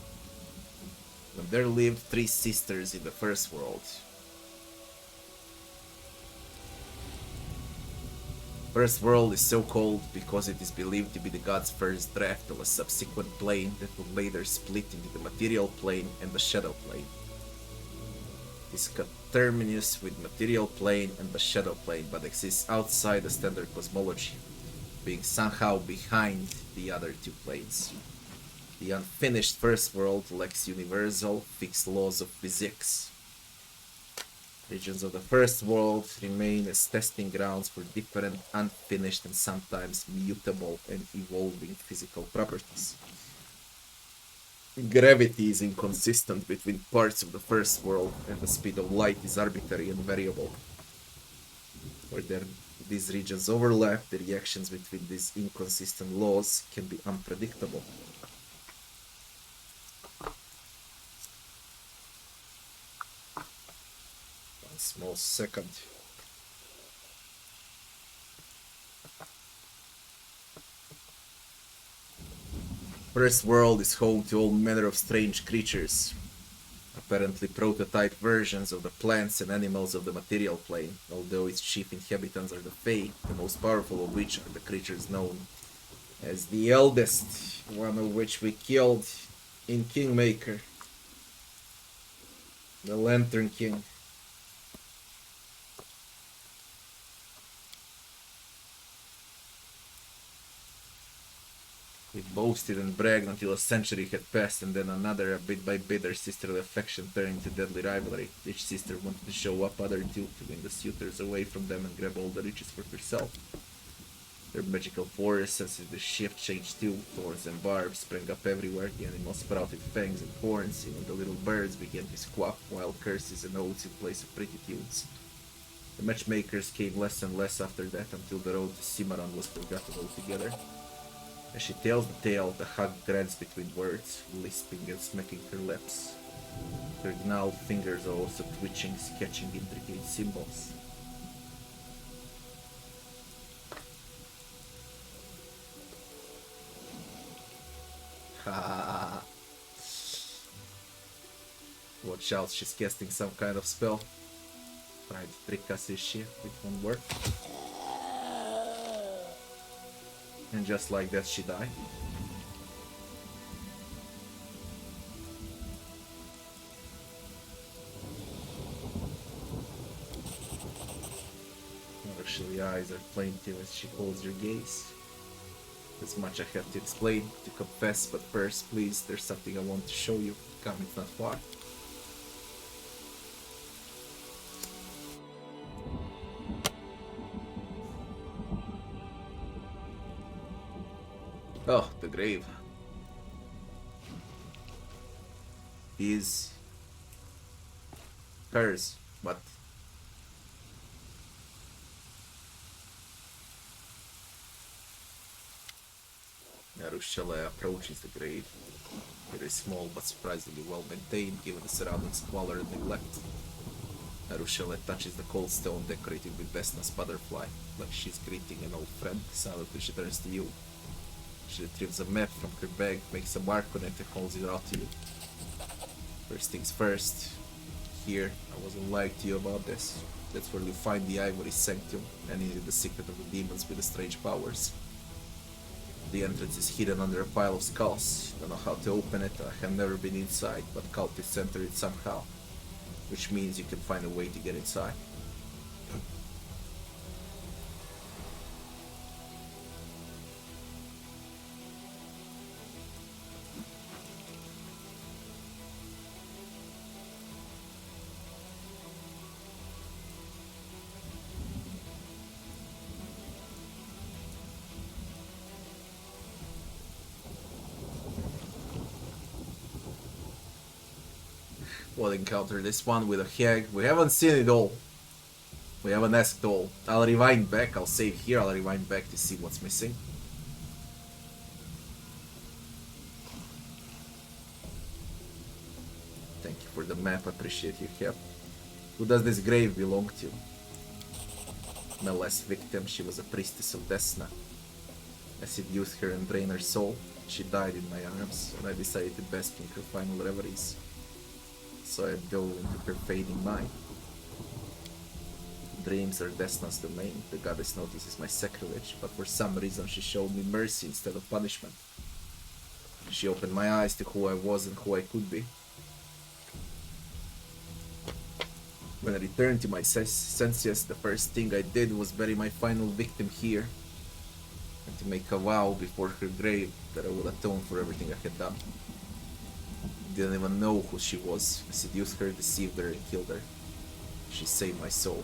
When there lived 3 sisters in the first world. First world is so called because it is believed to be the god's first draft of a subsequent plane that would later split into the material plane and the shadow plane. It is coterminous with material plane and the shadow plane, but exists outside the standard cosmology, being somehow behind the other 2 planes. The unfinished first world lacks universal, fixed laws of physics. Regions of the first world remain as testing grounds for different, unfinished, and sometimes mutable and evolving physical properties. Gravity is inconsistent between parts of the first world, and the speed of light is arbitrary and variable. Where these regions overlap, the reactions between these inconsistent laws can be unpredictable. One small second. First world is home to all manner of strange creatures, apparently prototype versions of the plants and animals of the material plane, although its chief inhabitants are the Fae, the most powerful of which are the creatures known as the Eldest, one of which we killed in Kingmaker, the Lantern King. We boasted and bragged until a century had passed, and then another, a bit by bit, their sisterly affection turned into deadly rivalry. Each sister wanted to show up other two to win the suitors away from them and grab all the riches for herself. Their magical forests, as the shift changed too, thorns and barbs sprang up everywhere, the animals sprouted fangs and horns, even the little birds began to squawk, while curses and oaths in place of pretty tunes. The matchmakers came less and less after that, until the road to Cimarron was forgotten altogether. As she tells the tale, the hug threads between words, lisping and smacking her lips. Her gnarled fingers are also twitching, sketching intricate symbols. Ha! Watch out, she's casting some kind of spell. Trying to trick us, is she? It won't work. And just like that, she died. Actually, eyes are plaintive as she holds your gaze. There's much I have to explain, to confess, but first, please, there's something I want to show you. Coming not far. Oh, the grave. Is hers, but Narushala approaches the grave. It is small but surprisingly well maintained given the surrounding squalor and neglect. Narushala touches the cold stone decorated with Vesna's butterfly, like she's greeting an old friend. Silently she turns to you. She retrieves a map from her bag, makes a mark on it and holds it out to you. First things first, here, I wasn't lying to you about this. That's where you find the Ivory Sanctum, and in it the secret of the demons with the strange powers. The entrance is hidden under a pile of skulls. Don't know how to open it, I have never been inside, but cultists enter it somehow. Which means you can find a way to get inside. We'll encounter this one with a hag. We haven't seen it all. We haven't asked all. I'll rewind back. I'll save here. I'll rewind back to see what's missing. Thank you for the map. I appreciate your help. Who does this grave belong to? My last victim, she was a priestess of Desna. I seduced her and drained her soul. She died in my arms, and I decided to bask in her final reveries. So I dove into her fading mind. Dreams are Desna's domain. The goddess notices my sacrilege, but for some reason she showed me mercy instead of punishment. She opened my eyes to who I was and who I could be. When I returned to my senses, the first thing I did was bury my final victim here, and to make a vow before her grave that I would atone for everything I had done. Didn't even know who she was. I seduced her, deceived her, and killed her. She saved my soul.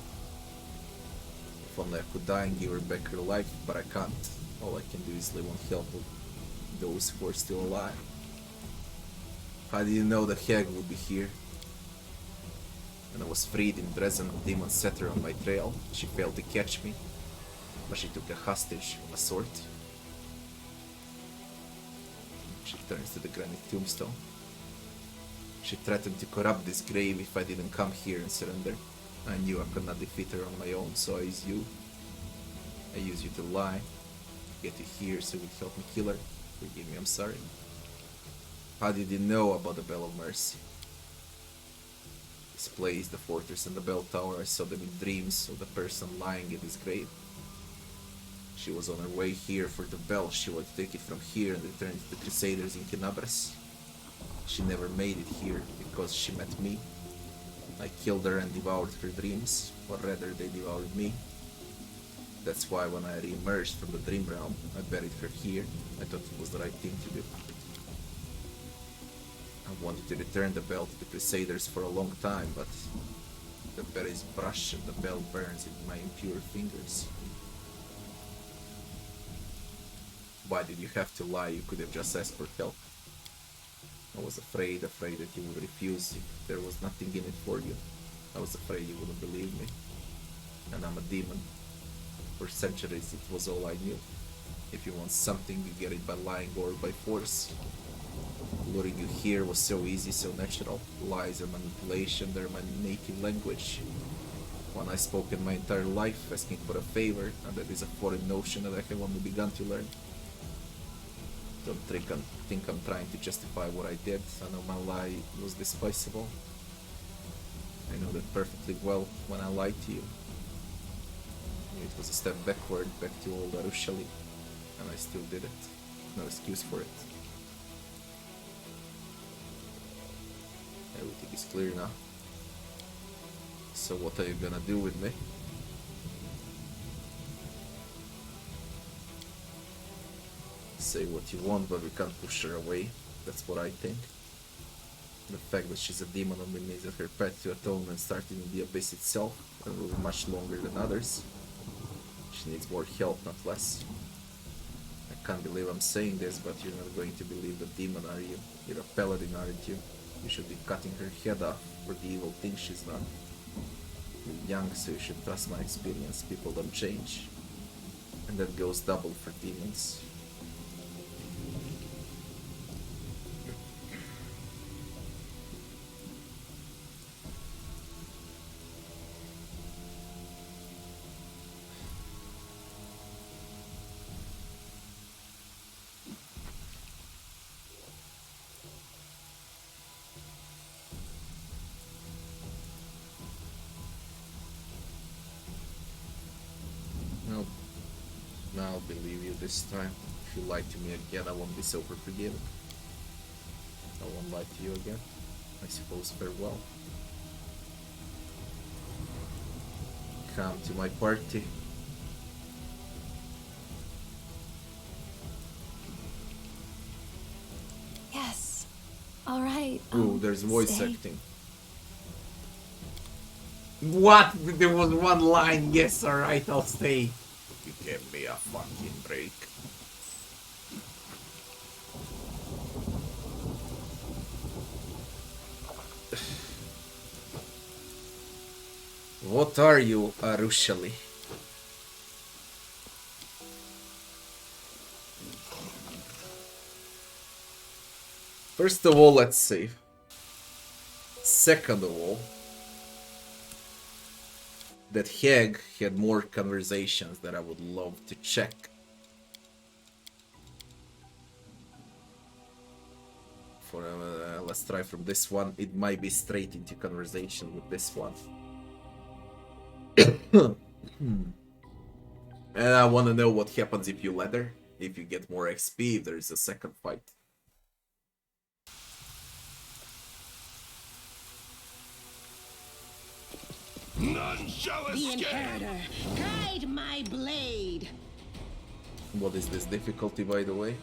If only I could die and give her back her life, but I can't. All I can do is live on help of those who are still alive. How did you know the hag would be here? When I was freed in Dresden, the demon set her on my trail. She failed to catch me, but she took a hostage of a sort. She turns to the granite tombstone. She threatened to corrupt this grave if I didn't come here and surrender. I knew I could not defeat her on my own, so I used you. I used you to lie, get you here so you would help me kill her. Forgive me, I'm sorry. How did you know about the Bell of Mercy? This place, the fortress and the bell tower, I saw them in dreams of the person lying in his grave. She was on her way here for the bell. She would take it from here and return it to the Crusaders in Kinabras. She never made it here because she met me. I killed her and devoured her dreams, or rather they devoured me. That's why when I re-emerged from the dream realm, I buried her here. I thought it was the right thing to do. I wanted to return the bell to the Crusaders for a long time, but the berries brush and the bell burns in my impure fingers. Why did you have to lie? You could have just asked for help. I was afraid that you would refuse if there was nothing in it for you. I was afraid you wouldn't believe me. And I'm a demon. For centuries it was all I knew. If you want something, you get it by lying or by force. Luring you here was so easy, so natural. Lies and manipulation, they're my native language. One I spoke in my entire life, asking for a favor, and that is a foreign notion that I have only begun to learn. Don't think I'm trying to justify what I did. I know my lie was despicable. I know that perfectly well when I lied to you. It was a step backward, back to old Arushali, and I still did it. No excuse for it. Everything is clear now. So what are you gonna do with me? Say what you want, but we can't push her away. That's what I think. The fact that she's a demon only means that her path to atonement started in the abyss itself and will be much longer than others. She needs more help, not less. I can't believe I'm saying this, but you're not going to believe the demon, are you? You're a paladin, aren't you? You should be cutting her head off for the evil things she's done. You're young, so you should trust my experience. People don't change. And that goes double for demons. I'll believe you this time. If you lie to me again, I won't be so forgiving. I won't lie to you again. I suppose farewell. Come to my party. Yes. All right. Ooh, there's voice stay. acting. What? There was one line. Yes, alright, I'll stay. You give me a fucking break. What are you, Arushali? First of all, let's save. Second of all, that Heg had more conversations that I would love to check. For let's try from this one. It might be straight into conversation with this one. And I want to know what happens if you let her. If you get more XP, if there is a second fight. None shall The escape. Inheritor, guide my blade. What is this difficulty, by the way?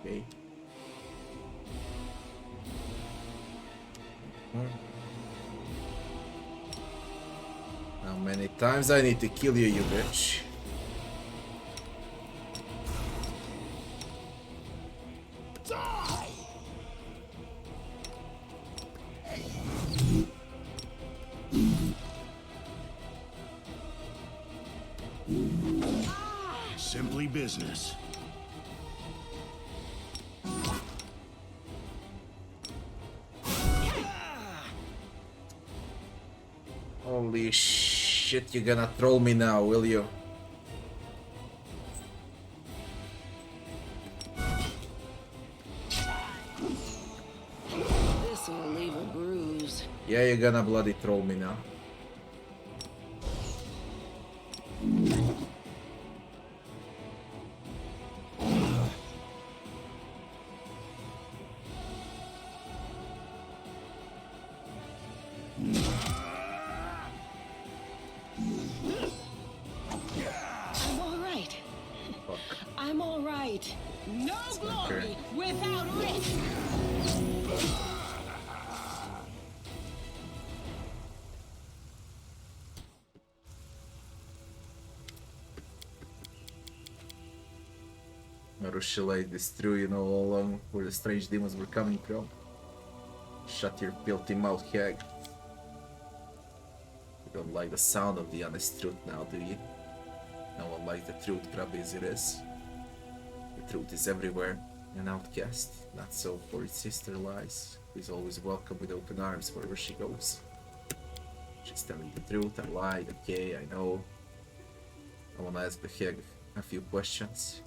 Okay. How many times I need to kill you, you bitch? Die! Simply business. Holy shit, you're gonna troll me now, will you? Yeah, you're gonna bloody troll me now. I'm all right. I'm all right. No glory without risk. Marushila, this true, you know all along where the strange demons were coming from. Shut your filthy mouth, hag. You don't like the sound of the honest truth now, do you? No one likes the truth, grubby as it is. The truth is everywhere, an outcast. Not so for its sister lies, who is always welcome with open arms wherever she goes. She's telling the truth, I lied, okay, I know. I wanna ask the hag a few questions.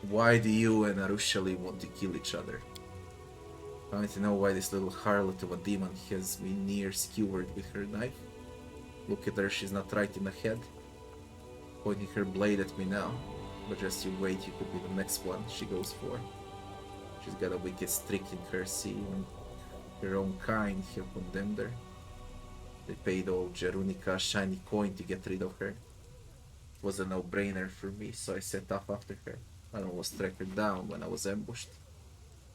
Why do you and Arushali want to kill each other? I want to know why this little harlot of a demon has me near skewered with her knife. Look at her, she's not right in the head. Pointing her blade at me now. But just you wait, you could be the next one she goes for. She's got a wicked streak in her, see, when her own kind have condemned her. They paid old Jerunica a shiny coin to get rid of her. It was a no-brainer for me, so I set off after her. I almost tracked her down when I was ambushed.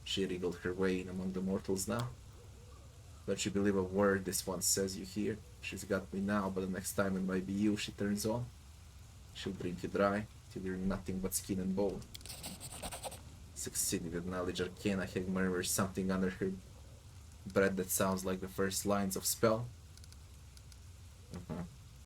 She wriggled her way in among the mortals now. Don't you believe a word this one says, you hear? She's got me now, but the next time it might be you she turns on. She'll drink you dry, till you're nothing but skin and bone. Succeeding with knowledge arcana, Hag murmurs something under her breath that sounds like the first lines of spell.